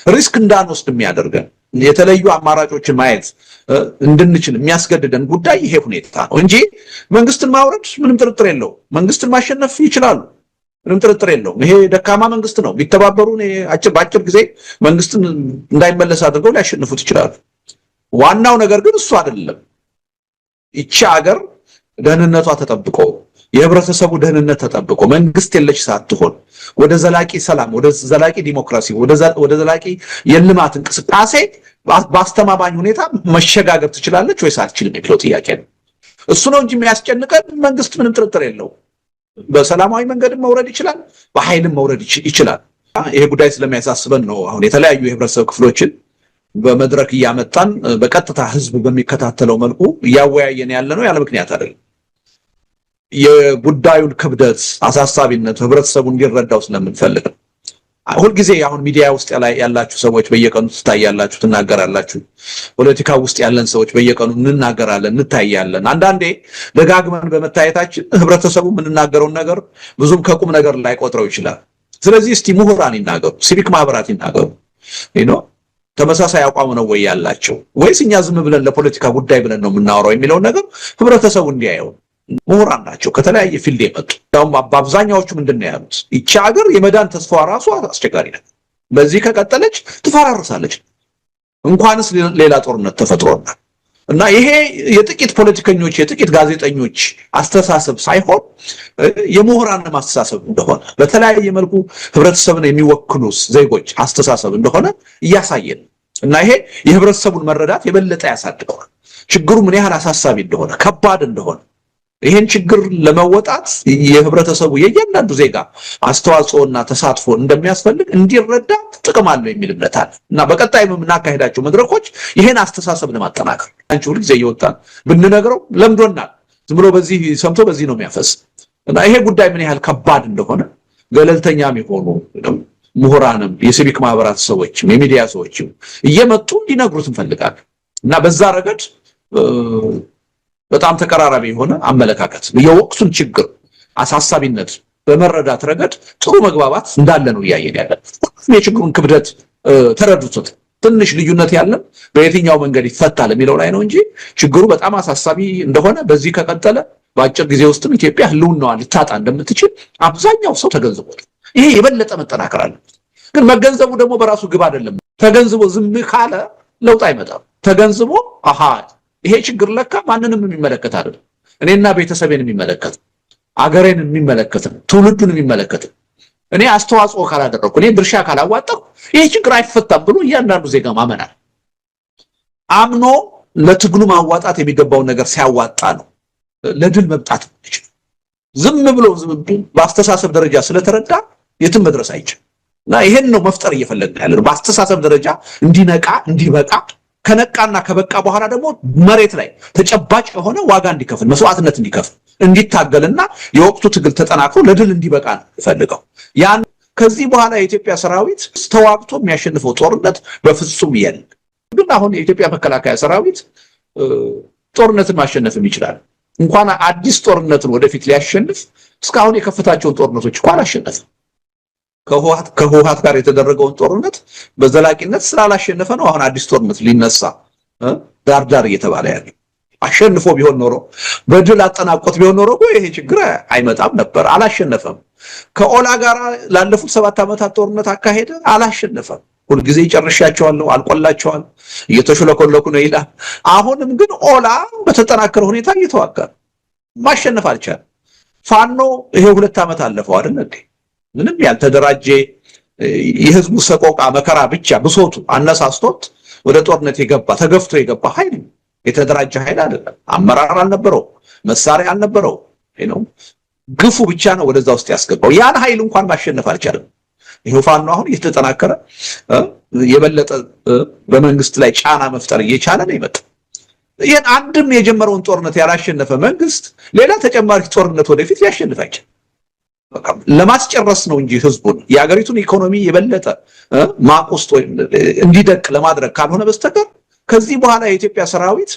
ሪስክ እንዳንወስድ የሚያደርገን የተለዩ አማራጮችን ማየት እንድንችል የሚያስገድደን ጉዳይ ይሄ ሁኔታ ነው እንጂ መንግስትን ማውረድ ምንም ጥርጥር የለው። መንግስትን ማሸነፍ ይችላሉ፣ ምንም ጥርጥር የለው። ይሄ ደካማ መንግስት ነው። ቢተባበሩ በአጭር ጊዜ መንግስትን እንዳይመለስ አድርገው ሊያሸንፉት ይችላሉ። ዋናው ነገር ግን እሱ አይደለም። ይቺ ሀገር ደህንነቷ ተጠብቆ የህብረተሰቡ ደህንነት ተጠብቆ መንግስት የለሽ ሳትሆን ወደ ዘላቂ ሰላም፣ ወደ ዘላቂ ዲሞክራሲ፣ ወደ ዘላቂ የልማት እንቅስቃሴ በአስተማማኝ ሁኔታ መሸጋገር ትችላለች ወይስ አትችልም የሚለው ጥያቄ ነው። እሱ ነው እንጂ የሚያስጨንቀን መንግስት ምንም ጥርጥር የለው በሰላማዊ መንገድም መውረድ ይችላል፣ በኃይልም መውረድ ይችላል። ይሄ ጉዳይ ስለሚያሳስበን ነው አሁን የተለያዩ የህብረተሰብ ክፍሎችን በመድረክ እያመጣን በቀጥታ ህዝብ በሚከታተለው መልኩ እያወያየን ያለ ነው። ያለ ምክንያት አይደለም። የጉዳዩን ክብደት አሳሳቢነት ህብረተሰቡ እንዲረዳው ስለምንፈልግ ነው። ሁልጊዜ አሁን ሚዲያ ውስጥ ያላችሁ ሰዎች በየቀኑ ትታያላችሁ፣ ትናገራላችሁ። ፖለቲካ ውስጥ ያለን ሰዎች በየቀኑ እንናገራለን፣ እንታያለን። አንዳንዴ ደጋግመን በመታየታችን ህብረተሰቡ የምንናገረውን ነገር ብዙም ከቁም ነገር ላይ ቆጥረው ይችላል። ስለዚህ እስቲ ምሁራን ይናገሩ፣ ሲቪክ ማህበራት ይናገሩ። ተመሳሳይ አቋም ነው ወይ ያላቸው ወይስ እኛ ዝም ብለን ለፖለቲካ ጉዳይ ብለን ነው የምናወራው የሚለውን ነገር ህብረተሰቡ እንዲያየው። ምሁራን ናቸው ከተለያየ ፊልድ የመጡ። ያውም በአብዛኛዎቹ ምንድነው ያሉት? ይቺ ሀገር የመዳን ተስፋዋ ራሷ አስቸጋሪ ነው። በዚህ ከቀጠለች ትፈራርሳለች፣ እንኳንስ ሌላ ጦርነት ተፈጥሮና እና ይሄ የጥቂት ፖለቲከኞች የጥቂት ጋዜጠኞች አስተሳሰብ ሳይሆን የምሁራን አስተሳሰብ እንደሆነ በተለያየ መልኩ ህብረተሰብን የሚወክሉ ዜጎች አስተሳሰብ እንደሆነ እያሳየን እና ይሄ የህብረተሰቡን መረዳት የበለጠ ያሳድገዋል። ችግሩ ምን ያህል አሳሳቢ እንደሆነ ከባድ እንደሆነ ይሄን ችግር ለመወጣት የህብረተሰቡ የእያንዳንዱ ዜጋ አስተዋጽኦና ተሳትፎ እንደሚያስፈልግ እንዲረዳ ጥቅም አለው የሚል እምነት አለ እና በቀጣይ የምናካሄዳቸው መድረኮች ይሄን አስተሳሰብ ለማጠናከር አንቺ ሁሉ ጊዜ እየወጣን ብንነግረው ለምዶናል። ዝም ብሎ በዚህ ሰምቶ በዚህ ነው የሚያፈስ እና ይሄ ጉዳይ ምን ያህል ከባድ እንደሆነ ገለልተኛም የሆኑ ምሁራንም የሲቪክ ማህበራት ሰዎችም የሚዲያ ሰዎችም እየመጡ እንዲነግሩት እንፈልጋለን እና በዛ ረገድ በጣም ተቀራራቢ የሆነ አመለካከት የወቅቱን ችግር አሳሳቢነት በመረዳት ረገድ ጥሩ መግባባት እንዳለ ነው እያየን ያለን። የችግሩን ክብደት ተረዱት። ትንሽ ልዩነት ያለን በየትኛው መንገድ ይፈታል የሚለው ላይ ነው እንጂ ችግሩ በጣም አሳሳቢ እንደሆነ በዚህ ከቀጠለ በአጭር ጊዜ ውስጥም ኢትዮጵያ ህልውናዋን ልታጣ እንደምትችል አብዛኛው ሰው ተገንዝቧል። ይሄ የበለጠ መጠናከር አለበት። ግን መገንዘቡ ደግሞ በራሱ ግብ አይደለም። ተገንዝቦ ዝም ካለ ለውጥ አይመጣም። ተገንዝቦ አሃ ይሄ ችግር ለካ ማንንም የሚመለከት አይደለም፣ እኔና ቤተሰቤን የሚመለከት አገሬን የሚመለከት ትውልዱን የሚመለከት እኔ አስተዋጽኦ ካላደረኩ እኔ ድርሻ ካላዋጣሁ ይሄ ችግር አይፈታም ብሎ እያንዳንዱ ዜጋ ማመናል አምኖ ለትግሉ ማዋጣት የሚገባውን ነገር ሲያዋጣ ነው ለድል መብጣት ይችላል። ዝም ብሎ በአስተሳሰብ ደረጃ ስለተረዳ የትም መድረስ አይችልም። እና ይሄን ነው መፍጠር እየፈለግን ያለነው በአስተሳሰብ ደረጃ እንዲነቃ እንዲበቃ ከነቃና ከበቃ በኋላ ደግሞ መሬት ላይ ተጨባጭ የሆነ ዋጋ እንዲከፍል መስዋዕትነት እንዲከፍል እንዲታገልና የወቅቱ ትግል ተጠናክሮ ለድል እንዲበቃ ነው ፈልገው ያን ከዚህ በኋላ የኢትዮጵያ ሰራዊት ተዋግቶ የሚያሸንፈው ጦርነት በፍጹም የለም። ግን አሁን የኢትዮጵያ መከላከያ ሰራዊት ጦርነትን ማሸነፍም ይችላል። እንኳን አዲስ ጦርነትን ወደፊት ሊያሸንፍ እስካሁን የከፈታቸውን ጦርነቶች እንኳን አላሸነፈም። ከህወሓት ጋር የተደረገውን ጦርነት በዘላቂነት ስላላሸነፈ ነው አሁን አዲስ ጦርነት ሊነሳ ዳርዳር እየተባለ ያለው። አሸንፎ ቢሆን ኖሮ በድል አጠናቆት ቢሆን ኖሮ ይሄ ችግር አይመጣም ነበር። አላሸነፈም። ከኦላ ጋር ላለፉት 7 ዓመታት ጦርነት አካሄደ፣ አላሸነፈም። ሁልጊዜ ይጨርሻቸዋለሁ አልቆላቸዋል እየተሽለኮለኩ ነው ይላል። አሁንም ግን ኦላ በተጠናከረ ሁኔታ እየተዋጋ ማሸነፍ አልቻለም። ፋኖ ይሄ 2 ዓመት አለፈው አይደል እንዴ? ምንም ያልተደራጀ የህዝቡ ሰቆቃ መከራ ብቻ ብሶቱ አነሳስቶት ወደ ጦርነት የገባ ተገፍቶ የገባ ኃይል የተደራጀ ኃይል አይደለም። አመራር አልነበረው፣ መሳሪያ አልነበረው ነው ግፉ ብቻ ነው ወደዛ ውስጥ ያስገባው። ያን ኃይል እንኳን ማሸነፍ አልቻለም። ይሄው ፋኖ አሁን እየተጠናከረ የበለጠ በመንግስት ላይ ጫና መፍጠር እየቻለ ነው የመጣው። ይሄን አንድም የጀመረውን ጦርነት ያላሸነፈ መንግስት ሌላ ተጨማሪ ጦርነት ወደፊት ሊያሸንፍ አይችልም። ለማስጨረስ ነው እንጂ ህዝቡን የሀገሪቱን ኢኮኖሚ የበለጠ ማቆስቶ እንዲደቅ ለማድረግ ካልሆነ በስተቀር ከዚህ በኋላ የኢትዮጵያ ሰራዊት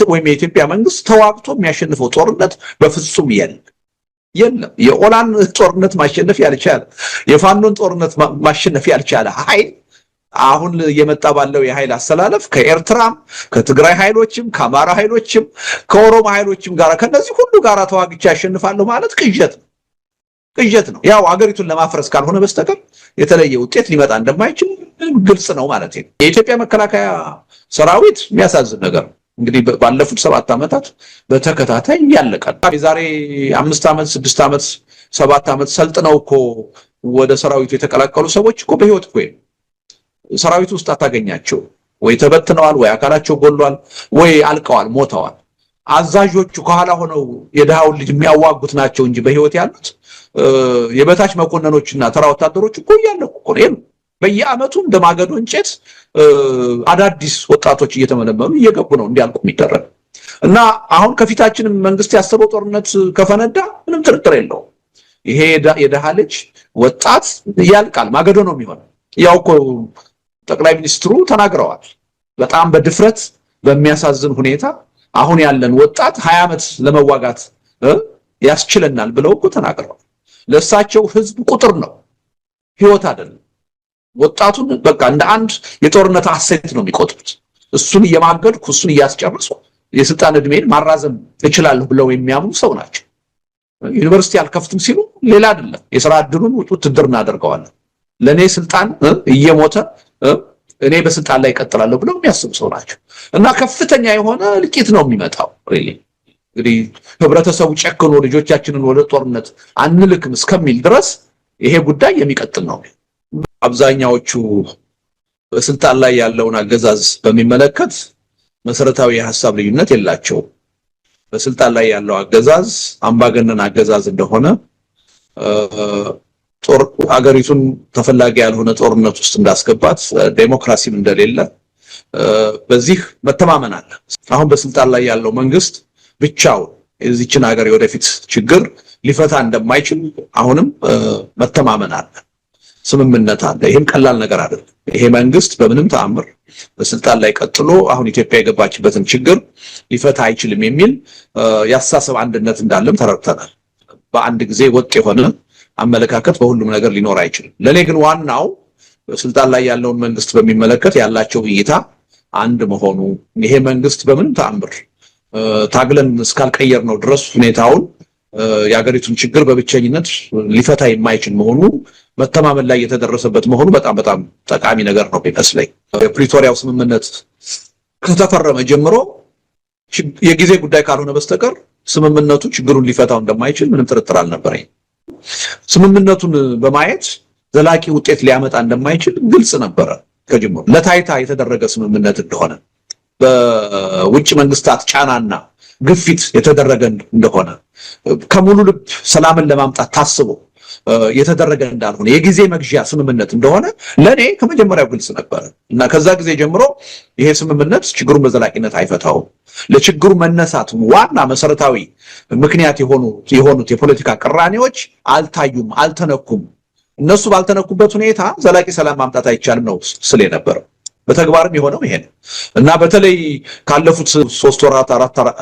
ወይም የኢትዮጵያ መንግስት ተዋግቶ የሚያሸንፈው ጦርነት በፍጹም የለም። የኦላን ጦርነት ማሸነፍ ያልቻለ የፋኖን ጦርነት ማሸነፍ ያልቻለ ኃይል አሁን የመጣ ባለው የኃይል አሰላለፍ ከኤርትራም ከትግራይ ኃይሎችም ከአማራ ኃይሎችም ከኦሮሞ ኃይሎችም ጋር ከነዚህ ሁሉ ጋር ተዋግቻ ያሸንፋለሁ ማለት ቅዠት ነው። ያው አገሪቱን ለማፍረስ ካልሆነ በስተቀር የተለየ ውጤት ሊመጣ እንደማይችል ግልጽ ነው ማለት ነው። የኢትዮጵያ መከላከያ ሰራዊት የሚያሳዝን ነገር እንግዲህ ባለፉት 7 ዓመታት በተከታታይ ያለቀ የዛሬ 5 ዓመት 6 ዓመት 7 ዓመት ሰልጥነው እኮ ወደ ሰራዊቱ የተቀላቀሉ ሰዎች እኮ በህይወት እኮ ሰራዊቱ ውስጥ አታገኛቸው። ወይ ተበትነዋል፣ ወይ አካላቸው ጎሏል፣ ወይ አልቀዋል፣ ሞተዋል። አዛዦቹ ከኋላ ሆነው የደሃውን ልጅ የሚያዋጉት ናቸው እንጂ በህይወት ያሉት የበታች መኮንኖችና ተራ ወታደሮች እኮ ያለቁ እኮ ነው። በየአመቱ እንደማገዶ እንጨት አዳዲስ ወጣቶች እየተመለመሉ እየገቡ ነው እንዲያልቁ የሚደረግ እና አሁን ከፊታችንም መንግስት ያሰበው ጦርነት ከፈነዳ ምንም ጥርጥር የለውም ይሄ የደሃ ልጅ ወጣት ያልቃል፣ ማገዶ ነው የሚሆነው። ያው እኮ ጠቅላይ ሚኒስትሩ ተናግረዋል። በጣም በድፍረት በሚያሳዝን ሁኔታ አሁን ያለን ወጣት 20 ዓመት ለመዋጋት ያስችለናል ብለው እኮ ተናግረዋል። ለሳቸው ህዝብ ቁጥር ነው ህይወት አይደለም። ወጣቱን በቃ እንደ አንድ የጦርነት አሴት ነው የሚቆጥሩት። እሱን እየማገድኩ እሱን እያስጨረስኩ የስልጣን እድሜን ማራዘም እችላለሁ ብለው የሚያምኑ ሰው ናቸው። ዩኒቨርሲቲ አልከፍትም ሲሉ ሌላ አይደለም የሥራ ዕድሉን ውትድርና አደርገዋለሁ ለኔ ስልጣን እየሞተ እኔ በስልጣን ላይ እቀጥላለሁ ብለው የሚያስቡ ሰው ናቸው። እና ከፍተኛ የሆነ ልቂት ነው የሚመጣው። እንግዲህ ህብረተሰቡ ጨክኖ ልጆቻችንን ወደ ጦርነት አንልክም እስከሚል ድረስ ይሄ ጉዳይ የሚቀጥል ነው። አብዛኛዎቹ በስልጣን ላይ ያለውን አገዛዝ በሚመለከት መሰረታዊ የሐሳብ ልዩነት የላቸውም። በስልጣን ላይ ያለው አገዛዝ አምባገነን አገዛዝ እንደሆነ አገሪቱን ተፈላጊ ያልሆነ ጦርነት ውስጥ እንዳስገባት ዴሞክራሲም እንደሌለ በዚህ መተማመን አለ። አሁን በስልጣን ላይ ያለው መንግስት ብቻው የዚችን ሀገር የወደፊት ችግር ሊፈታ እንደማይችል አሁንም መተማመን አለ፣ ስምምነት አለ። ይሄም ቀላል ነገር አይደለም። ይሄ መንግስት በምንም ተአምር በስልጣን ላይ ቀጥሎ አሁን ኢትዮጵያ የገባችበትን ችግር ሊፈታ አይችልም የሚል ያሳሰብ አንድነት እንዳለም ተረድተናል። በአንድ ጊዜ ወጥ የሆነ አመለካከት በሁሉም ነገር ሊኖር አይችልም። ለኔ ግን ዋናው በስልጣን ላይ ያለውን መንግስት በሚመለከት ያላቸው እይታ አንድ መሆኑ ይሄ መንግስት በምንም ተአምር ታግለን እስካልቀየር ነው ድረስ ሁኔታውን የሀገሪቱን ችግር በብቸኝነት ሊፈታ የማይችል መሆኑ መተማመን ላይ የተደረሰበት መሆኑ በጣም ጠቃሚ ነገር ነው የሚመስለኝ። የፕሪቶሪያው ስምምነት ከተፈረመ ጀምሮ የጊዜ ጉዳይ ካልሆነ በስተቀር ስምምነቱ ችግሩን ሊፈታው እንደማይችል ምንም ጥርጥር አልነበረኝ። ስምምነቱን በማየት ዘላቂ ውጤት ሊያመጣ እንደማይችል ግልጽ ነበረ ከጅምሩ። ለታይታ የተደረገ ስምምነት እንደሆነ በውጭ መንግስታት ጫናና ግፊት የተደረገ እንደሆነ ከሙሉ ልብ ሰላምን ለማምጣት ታስቦ የተደረገ እንዳልሆነ የጊዜ መግዣ ስምምነት እንደሆነ ለኔ ከመጀመሪያው ግልጽ ነበር እና ከዛ ጊዜ ጀምሮ ይሄ ስምምነት ችግሩን በዘላቂነት አይፈታውም። ለችግሩ መነሳት ዋና መሰረታዊ ምክንያት የሆኑት የፖለቲካ ቅራኔዎች አልታዩም፣ አልተነኩም። እነሱ ባልተነኩበት ሁኔታ ዘላቂ ሰላም ማምጣት አይቻልም ነው ስለ ነበር። በተግባርም የሆነው ይሄ ነው እና በተለይ ካለፉት 3 ወራት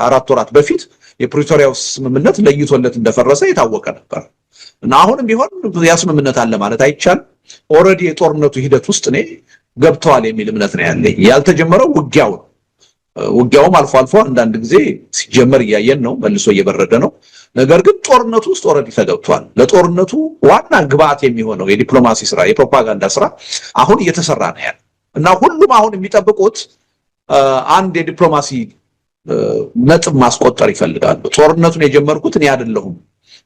4 ወራት በፊት የፕሪቶሪያው ስምምነት ለይቶለት እንደፈረሰ የታወቀ ነበር እና አሁንም ቢሆን ያ ስምምነት አለ ማለት አይቻልም። ኦሬዲ የጦርነቱ ሂደት ውስጥ እኔ ገብተዋል የሚል እምነት ነው ያለኝ። ያልተጀመረው ውጊያውም አልፎ አልፎ አንዳንድ ጊዜ ሲጀመር እያየን ነው፣ መልሶ እየበረደ ነው። ነገር ግን ጦርነቱ ውስጥ ኦሬዲ ተገብቷል። ለጦርነቱ ዋና ግብአት የሚሆነው የዲፕሎማሲ ስራ፣ የፕሮፓጋንዳ ስራ አሁን እየተሰራ ነው ያለ እና ሁሉም አሁን የሚጠብቁት አንድ የዲፕሎማሲ ነጥብ ማስቆጠር ይፈልጋሉ። ጦርነቱን የጀመርኩት እኔ አይደለሁም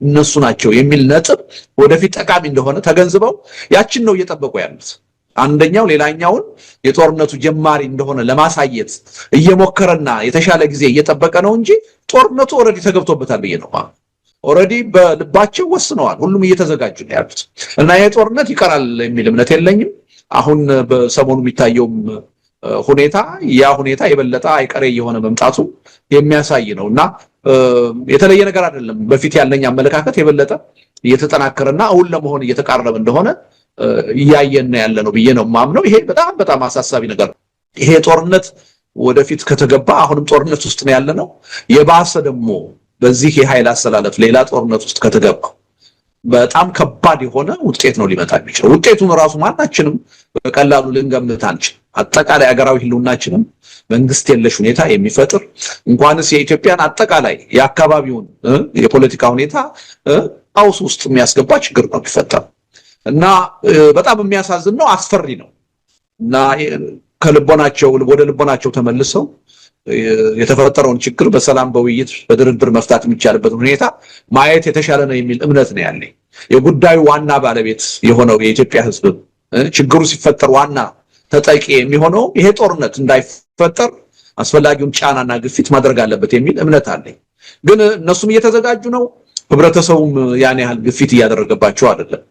እነሱ ናቸው የሚል ነጥብ ወደፊት ጠቃሚ እንደሆነ ተገንዝበው ያችን ነው እየጠበቁ ያሉት። አንደኛው ሌላኛውን የጦርነቱ ጀማሪ እንደሆነ ለማሳየት እየሞከረና የተሻለ ጊዜ እየጠበቀ ነው እንጂ ጦርነቱ ኦሬዲ ተገብቶበታል ብዬ ነው። ኦሬዲ በልባቸው ወስነዋል። ሁሉም እየተዘጋጁ ነው ያሉት እና ይሄ ጦርነት ይቀራል የሚል እምነት የለኝም። አሁን በሰሞኑ የሚታየውም ያ ሁኔታ የበለጠ አይቀሬ የሆነ መምጣቱ የሚያሳይ ነው እና የተለየ ነገር አይደለም። በፊት ያለኝ አመለካከት የበለጠ እየተጠናከረና አሁን ለመሆን እየተቃረበ እንደሆነ እያየን ያለ ነው ብዬ ነው ማምነው። ይሄ በጣም በጣም አሳሳቢ ነገር ነው። ይሄ ጦርነት ወደፊት ከተገባ አሁንም ጦርነት ውስጥ ነው ያለነው። የባሰ ደግሞ በዚህ የኃይል አሰላለፍ ሌላ ጦርነት ውስጥ ከተገባ በጣም ከባድ የሆነ ውጤት ነው ሊመጣ የሚችለው። ውጤቱን ራሱ ማናችንም በቀላሉ ልንገምት አንችልም። አጠቃላይ ሀገራዊ ህልውናችንም መንግስት የለሽ ሁኔታ የሚፈጥር እንኳንስ የኢትዮጵያን አጠቃላይ የአካባቢውን የፖለቲካ ሁኔታ ቀውስ ውስጥ የሚያስገባ ችግር ነው የሚፈጠር እና በጣም የሚያሳዝን ነው፣ አስፈሪ ነው እና ወደ ልቦናቸው ተመልሰው የተፈጠረውን ችግር በሰላም በውይይት በድርድር መፍታት የሚቻልበት ሁኔታ ማየት የተሻለ ነው የሚል እምነት ነው ያለኝ። የጉዳዩ ዋና ባለቤት የሆነው የኢትዮጵያ ህዝብ ችግሩ ሲፈጠር ዋና ተጠቂ የሚሆነው ይሄ ጦርነት እንዳይፈጠር አስፈላጊውን ጫናና ግፊት ማድረግ አለበት የሚል እምነት አለኝ። ግን እነሱም እየተዘጋጁ ነው፣ ህብረተሰቡም ያን ያህል ግፊት እያደረገባቸው አይደለም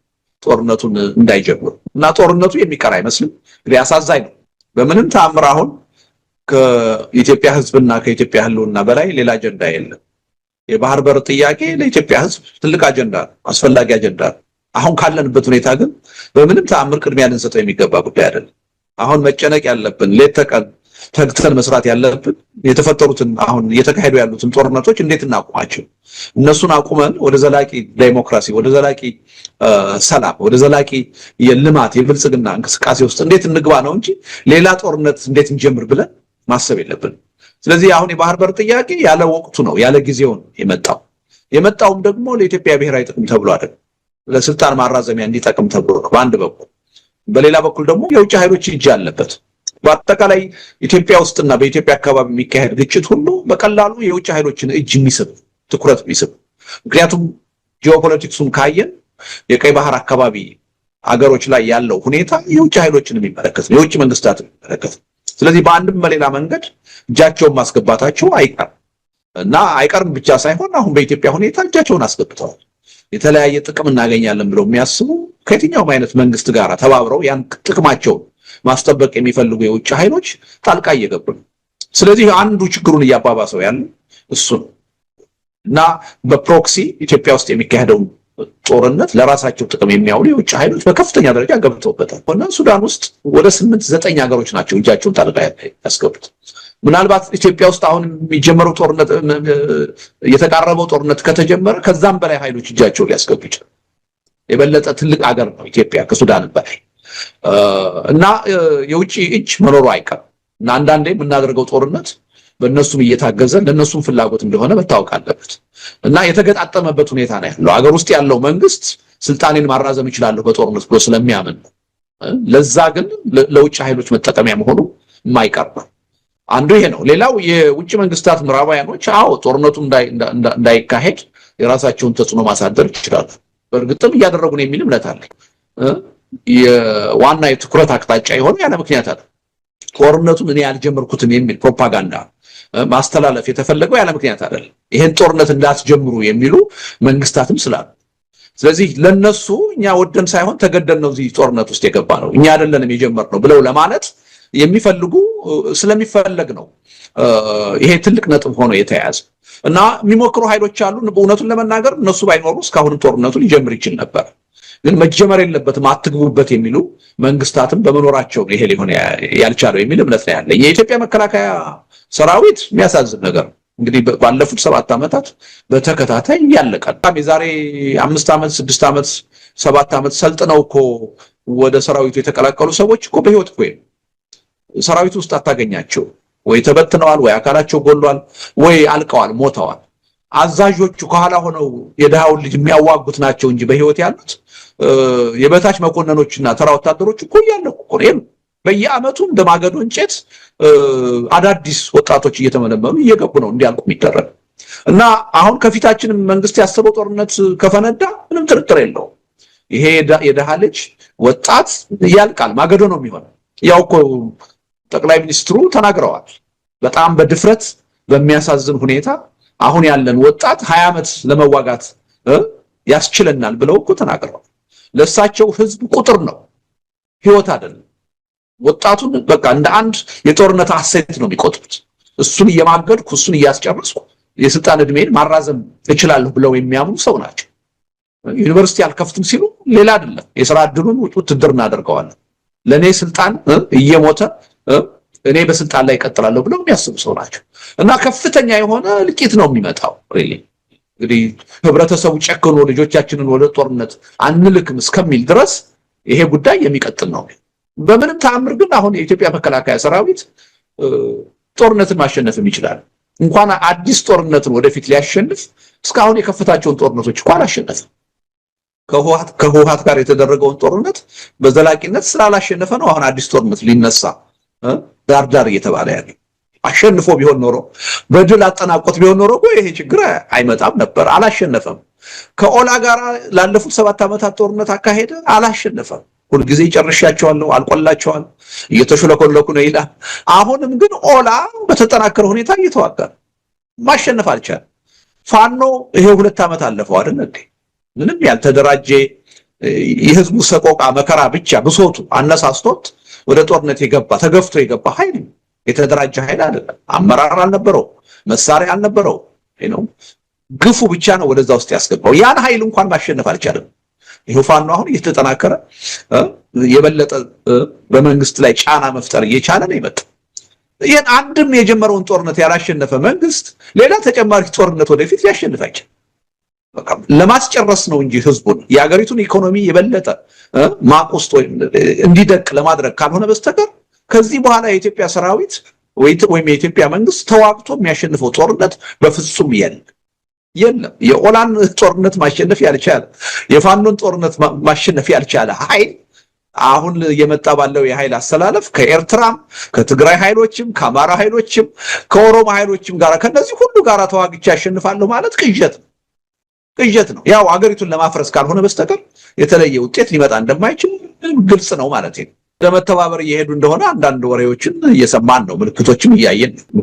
ጦርነቱን እንዳይጀምሩ እና ጦርነቱ የሚቀር አይመስልም። እንግዲህ አሳዛኝ ነው። በምንም ተአምር አሁን ከኢትዮጵያ ህዝብና ከኢትዮጵያ ህልውና በላይ ሌላ አጀንዳ የለም። የባህር በር ጥያቄ ለኢትዮጵያ ህዝብ ትልቅ አጀንዳ ነው፣ አስፈላጊ አጀንዳ ነው። አሁን ካለንበት ሁኔታ ግን በምንም ተአምር ቅድሚያ ልንሰጠው የሚገባ ጉዳይ አይደለም። አሁን መጨነቅ ያለብን ሌት ተቀን ተግተን መስራት ያለብን የተፈጠሩትን አሁን እየተካሄዱ ያሉትን ጦርነቶች እንዴት እናቁማቸው፣ እነሱን አቁመን ወደ ዘላቂ ዴሞክራሲ፣ ወደ ዘላቂ ሰላም፣ ወደ ዘላቂ የልማት የብልጽግና እንቅስቃሴ ውስጥ እንዴት እንግባ ነው እንጂ ሌላ ጦርነት እንዴት እንጀምር ብለን ማሰብ የለብን። ስለዚህ አሁን የባህር በር ጥያቄ ያለ ወቅቱ ነው ያለ ጊዜው ነው የመጣውም ደግሞ ለኢትዮጵያ ብሔራዊ ጥቅም ተብሎ አይደለም፣ ለስልጣን ማራዘሚያ እንዲጠቅም ተብሎ ነው በአንድ በኩል። በሌላ በኩል ደግሞ የውጭ ኃይሎች እጅ አለበት። በአጠቃላይ ኢትዮጵያ ውስጥና በኢትዮጵያ አካባቢ የሚካሄድ ግጭት ሁሉ በቀላሉ የውጭ ኃይሎችን እጅ የሚስብ ትኩረት የሚስብ፣ ምክንያቱም ጂኦፖለቲክሱን ካየን የቀይ ባህር አካባቢ አገሮች ላይ ያለው ሁኔታ የውጭ ኃይሎችን የሚመለከት ነው፣ የውጭ መንግስታትን የሚመለከት ነው። ስለዚህ በአንድም በሌላ መንገድ እጃቸውን ማስገባታቸው አይቀርም እና አይቀርም ብቻ ሳይሆን አሁን በኢትዮጵያ ሁኔታ እጃቸውን አስገብተዋል። የተለያየ ጥቅም እናገኛለን ብለው የሚያስቡ ከየትኛውም አይነት መንግስት ጋር ተባብረው ያን ጥቅማቸውን ማስጠበቅ የሚፈልጉ የውጭ ኃይሎች ጣልቃ እየገቡ ነው። ስለዚህ አንዱ ችግሩን እያባባሰው ያለ እሱ ነው እና በፕሮክሲ ኢትዮጵያ ውስጥ የሚካሄደው ጦርነት ለራሳቸው ጥቅም የሚያውሉ የውጭ ኃይሎች በከፍተኛ ደረጃ ገብተውበታል እና ሱዳን ውስጥ ወደ 8-9 ሀገሮች ናቸው እጃቸውን ጣልቃ ያስገቡት። ምናልባት ኢትዮጵያ ውስጥ አሁን የሚጀመረው ጦርነት የተቃረበው ጦርነት ከተጀመረ ከዛም በላይ ኃይሎች እጃቸውን ሊያስገቡ ይችላል። የበለጠ ትልቅ ሀገር ነው ኢትዮጵያ ከሱዳን በላይ እና የውጭ እጅ መኖሩ አይቀርም እና አንዳንዴ የምናደርገው ጦርነት በእነሱም እየታገዘ ለእነሱም ፍላጎት እንደሆነ መታወቅ አለበት እና የተገጣጠመበት ሁኔታ ነው ያለው። ሀገር ውስጥ ያለው መንግስት ስልጣኔን ማራዘም ይችላለሁ በጦርነት ብሎ ስለሚያምን ነው። ለዛ ግን ለውጭ ኃይሎች መጠቀሚያ መሆኑ የማይቀር ነው። አንዱ ይሄ ነው። ሌላው የውጭ መንግስታት ምዕራባውያኖች ጦርነቱ እንዳይካሄድ የራሳቸውን ተጽዕኖ ማሳደር ይችላሉ። በእርግጥም እያደረጉ ነው የሚል እምነት አለ። የዋና የትኩረት አቅጣጫ የሆነው ያለ ምክንያት አለ። ጦርነቱን እኔ ያልጀመርኩትም የሚል ፕሮፓጋንዳ ማስተላለፍ የተፈለገው ያለ ምክንያት አይደለም። ይሄን ጦርነት እንዳትጀምሩ የሚሉ መንግስታትም ስላሉ፣ ስለዚህ ለነሱ እኛ ወደን ሳይሆን ተገደን ነው እዚህ ጦርነት ውስጥ የገባ ነው እኛ አይደለንም የጀመርነው ብለው ለማለት የሚፈልጉ ስለሚፈለግ ነው ይሄ ትልቅ ነጥብ ሆኖ የተያዘ እና የሚሞክሩ ኃይሎች አሉ። በእውነቱን ለመናገር እነሱ ባይኖሩ እስካሁንም ጦርነቱ ሊጀምር ይችል ነበር። ግን መጀመር የለበትም አትግቡበት የሚሉ መንግስታትም በመኖራቸው ይሄ ሊሆን ያልቻለው የሚል እምነት ነው ያለኝ። የኢትዮጵያ መከላከያ ሰራዊት የሚያሳዝን ነገር እንግዲህ ባለፉት 7 ዓመታት በተከታታይ ያለቀ የዛሬ 5 ዓመት 6 ዓመት 7 ዓመት ሰልጥነው እኮ ወደ ሰራዊቱ የተቀላቀሉ ሰዎች እኮ በህይወት እኮ ሰራዊቱ ውስጥ አታገኛቸው። ወይ ተበትነዋል፣ ወይ አካላቸው ጎሏል፣ ወይ አልቀዋል፣ ሞተዋል። አዛዦቹ ከኋላ ሆነው የደሃውን ልጅ የሚያዋጉት ናቸው እንጂ በህይወት ያሉት የበታች መኮንኖችና ተራ ወታደሮች እኮ ያለቁ እኮ ነው። በየአመቱ እንደማገዶ እንጨት አዳዲስ ወጣቶች እየተመለመሉ እየገቡ ነው እንዲያልቁ የሚደረግ እና አሁን ከፊታችን መንግስት ያሰበው ጦርነት ከፈነዳ ምንም ጥርጥር የለውም ይሄ የደሃ ልጅ ወጣት ያልቃል፣ ማገዶ ነው የሚሆነው። ያው እኮ ጠቅላይ ሚኒስትሩ ተናግረዋል። በጣም በድፍረት በሚያሳዝን ሁኔታ አሁን ያለን ወጣት 20 ዓመት ለመዋጋት ያስችለናል ብለው እኮ ተናግረዋል። ለሳቸው ህዝብ ቁጥር ነው ህይወት አይደለም። ወጣቱን በቃ እንደ አንድ የጦርነት አሴት ነው የሚቆጥሩት። እሱን እየማገድኩ እሱን እያስጨረስኩ የስልጣን እድሜን ማራዘም እችላለሁ ብለው የሚያምኑ ሰው ናቸው። ዩኒቨርሲቲ አልከፍትም ሲሉ ሌላ አይደለም የሥራ ዕድሉን ውትድርና አድርገዋል። ለኔ ስልጣን እየሞተ እኔ በስልጣን ላይ እቀጥላለሁ ብለው የሚያስቡ ሰው ናቸው እና ከፍተኛ የሆነ ልቂት ነው የሚመጣው። እንግዲህ ህብረተሰቡ ጨክኖ ልጆቻችንን ወደ ጦርነት አንልክም እስከሚል ድረስ ይሄ ጉዳይ የሚቀጥል ነው። በምንም ተአምር ግን አሁን የኢትዮጵያ መከላከያ ሰራዊት ጦርነትን ማሸነፍም ይችላል። እንኳን አዲስ ጦርነትን ወደፊት ሊያሸንፍ እስካሁን የከፈታቸውን ጦርነቶች እንኳን አላሸነፈም። ከህወሓት ጋር የተደረገውን ጦርነት በዘላቂነት ስላላሸነፈ ነው አሁን አዲስ ጦርነት ሊነሳ ዳርዳር እየተባለ ያለው። አሸንፎ ቢሆን ኖሮ በድል አጠናቆት ቢሆን ኖሮ ይሄ ችግር አይመጣም ነበር። አላሸነፈም። ከኦላ ጋር ላለፉት 7 ዓመታት ጦርነት አካሄደ፣ አላሸነፈም። ሁልጊዜ ጨርሻቸዋለሁ፣ አልቆላቸዋል፣ እየተሽለኮለኩ ነው ይላል። አሁንም ግን ኦላ በተጠናከረ ሁኔታ እየተዋጋ ማሸነፍ አልቻለም። ፋኖ ይሄ 2 ዓመት አለፈው አይደል እንዴ? ምንም ያልተደራጀ የህዝቡ ሰቆቃ መከራ ብቻ ብሶቱ አነሳስቶት ወደ ጦርነት የገባ ተገፍቶ የገባ ኃይል የተደራጀ ኃይል አይደለም። አመራር አልነበረው፣ መሳሪያ አልነበረው ነው። ግፉ ብቻ ነው ወደዛ ውስጥ ያስገባው። ያን ኃይል እንኳን ማሸነፍ አልቻለም። ይሄው ፋኖ አሁን እየተጠናከረ የበለጠ በመንግስት ላይ ጫና መፍጠር እየቻለ ነው የመጣው። ይሄን አንድም የጀመረውን ጦርነት ያላሸነፈ መንግስት ሌላ ተጨማሪ ጦርነት ወደፊት ሊያሸንፍ አይችልም። በቃ ለማስጨረስ ነው እንጂ ህዝቡን የሀገሪቱን ኢኮኖሚ የበለጠ ማቆስቶ እንዲደቅ ለማድረግ ካልሆነ በስተቀር ከዚህ በኋላ የኢትዮጵያ ሰራዊት ወይም የኢትዮጵያ መንግስት ተዋግቶ የሚያሸንፈው ጦርነት በፍጹም የለም። የኦላን ጦርነት ማሸነፍ ያልቻለ የፋኖን ጦርነት ማሸነፍ ያልቻለ ኃይል አሁን የመጣ ባለው የኃይል አሰላለፍ ከኤርትራም ከትግራይ ኃይሎችም ከአማራ ኃይሎችም ከኦሮሞ ኃይሎችም ጋር ከነዚህ ሁሉ ጋር ተዋግቼ ያሸንፋለሁ ማለት ቅዠት ነው። ያው አገሪቱን ለማፍረስ ካልሆነ በስተቀር የተለየ ውጤት ሊመጣ እንደማይችል ግልጽ ነው ማለት ነው። ለመተባበር እየሄዱ እንደሆነ አንዳንድ ወሬዎችን እየሰማን ነው፣ ምልክቶችም እያየን ነው።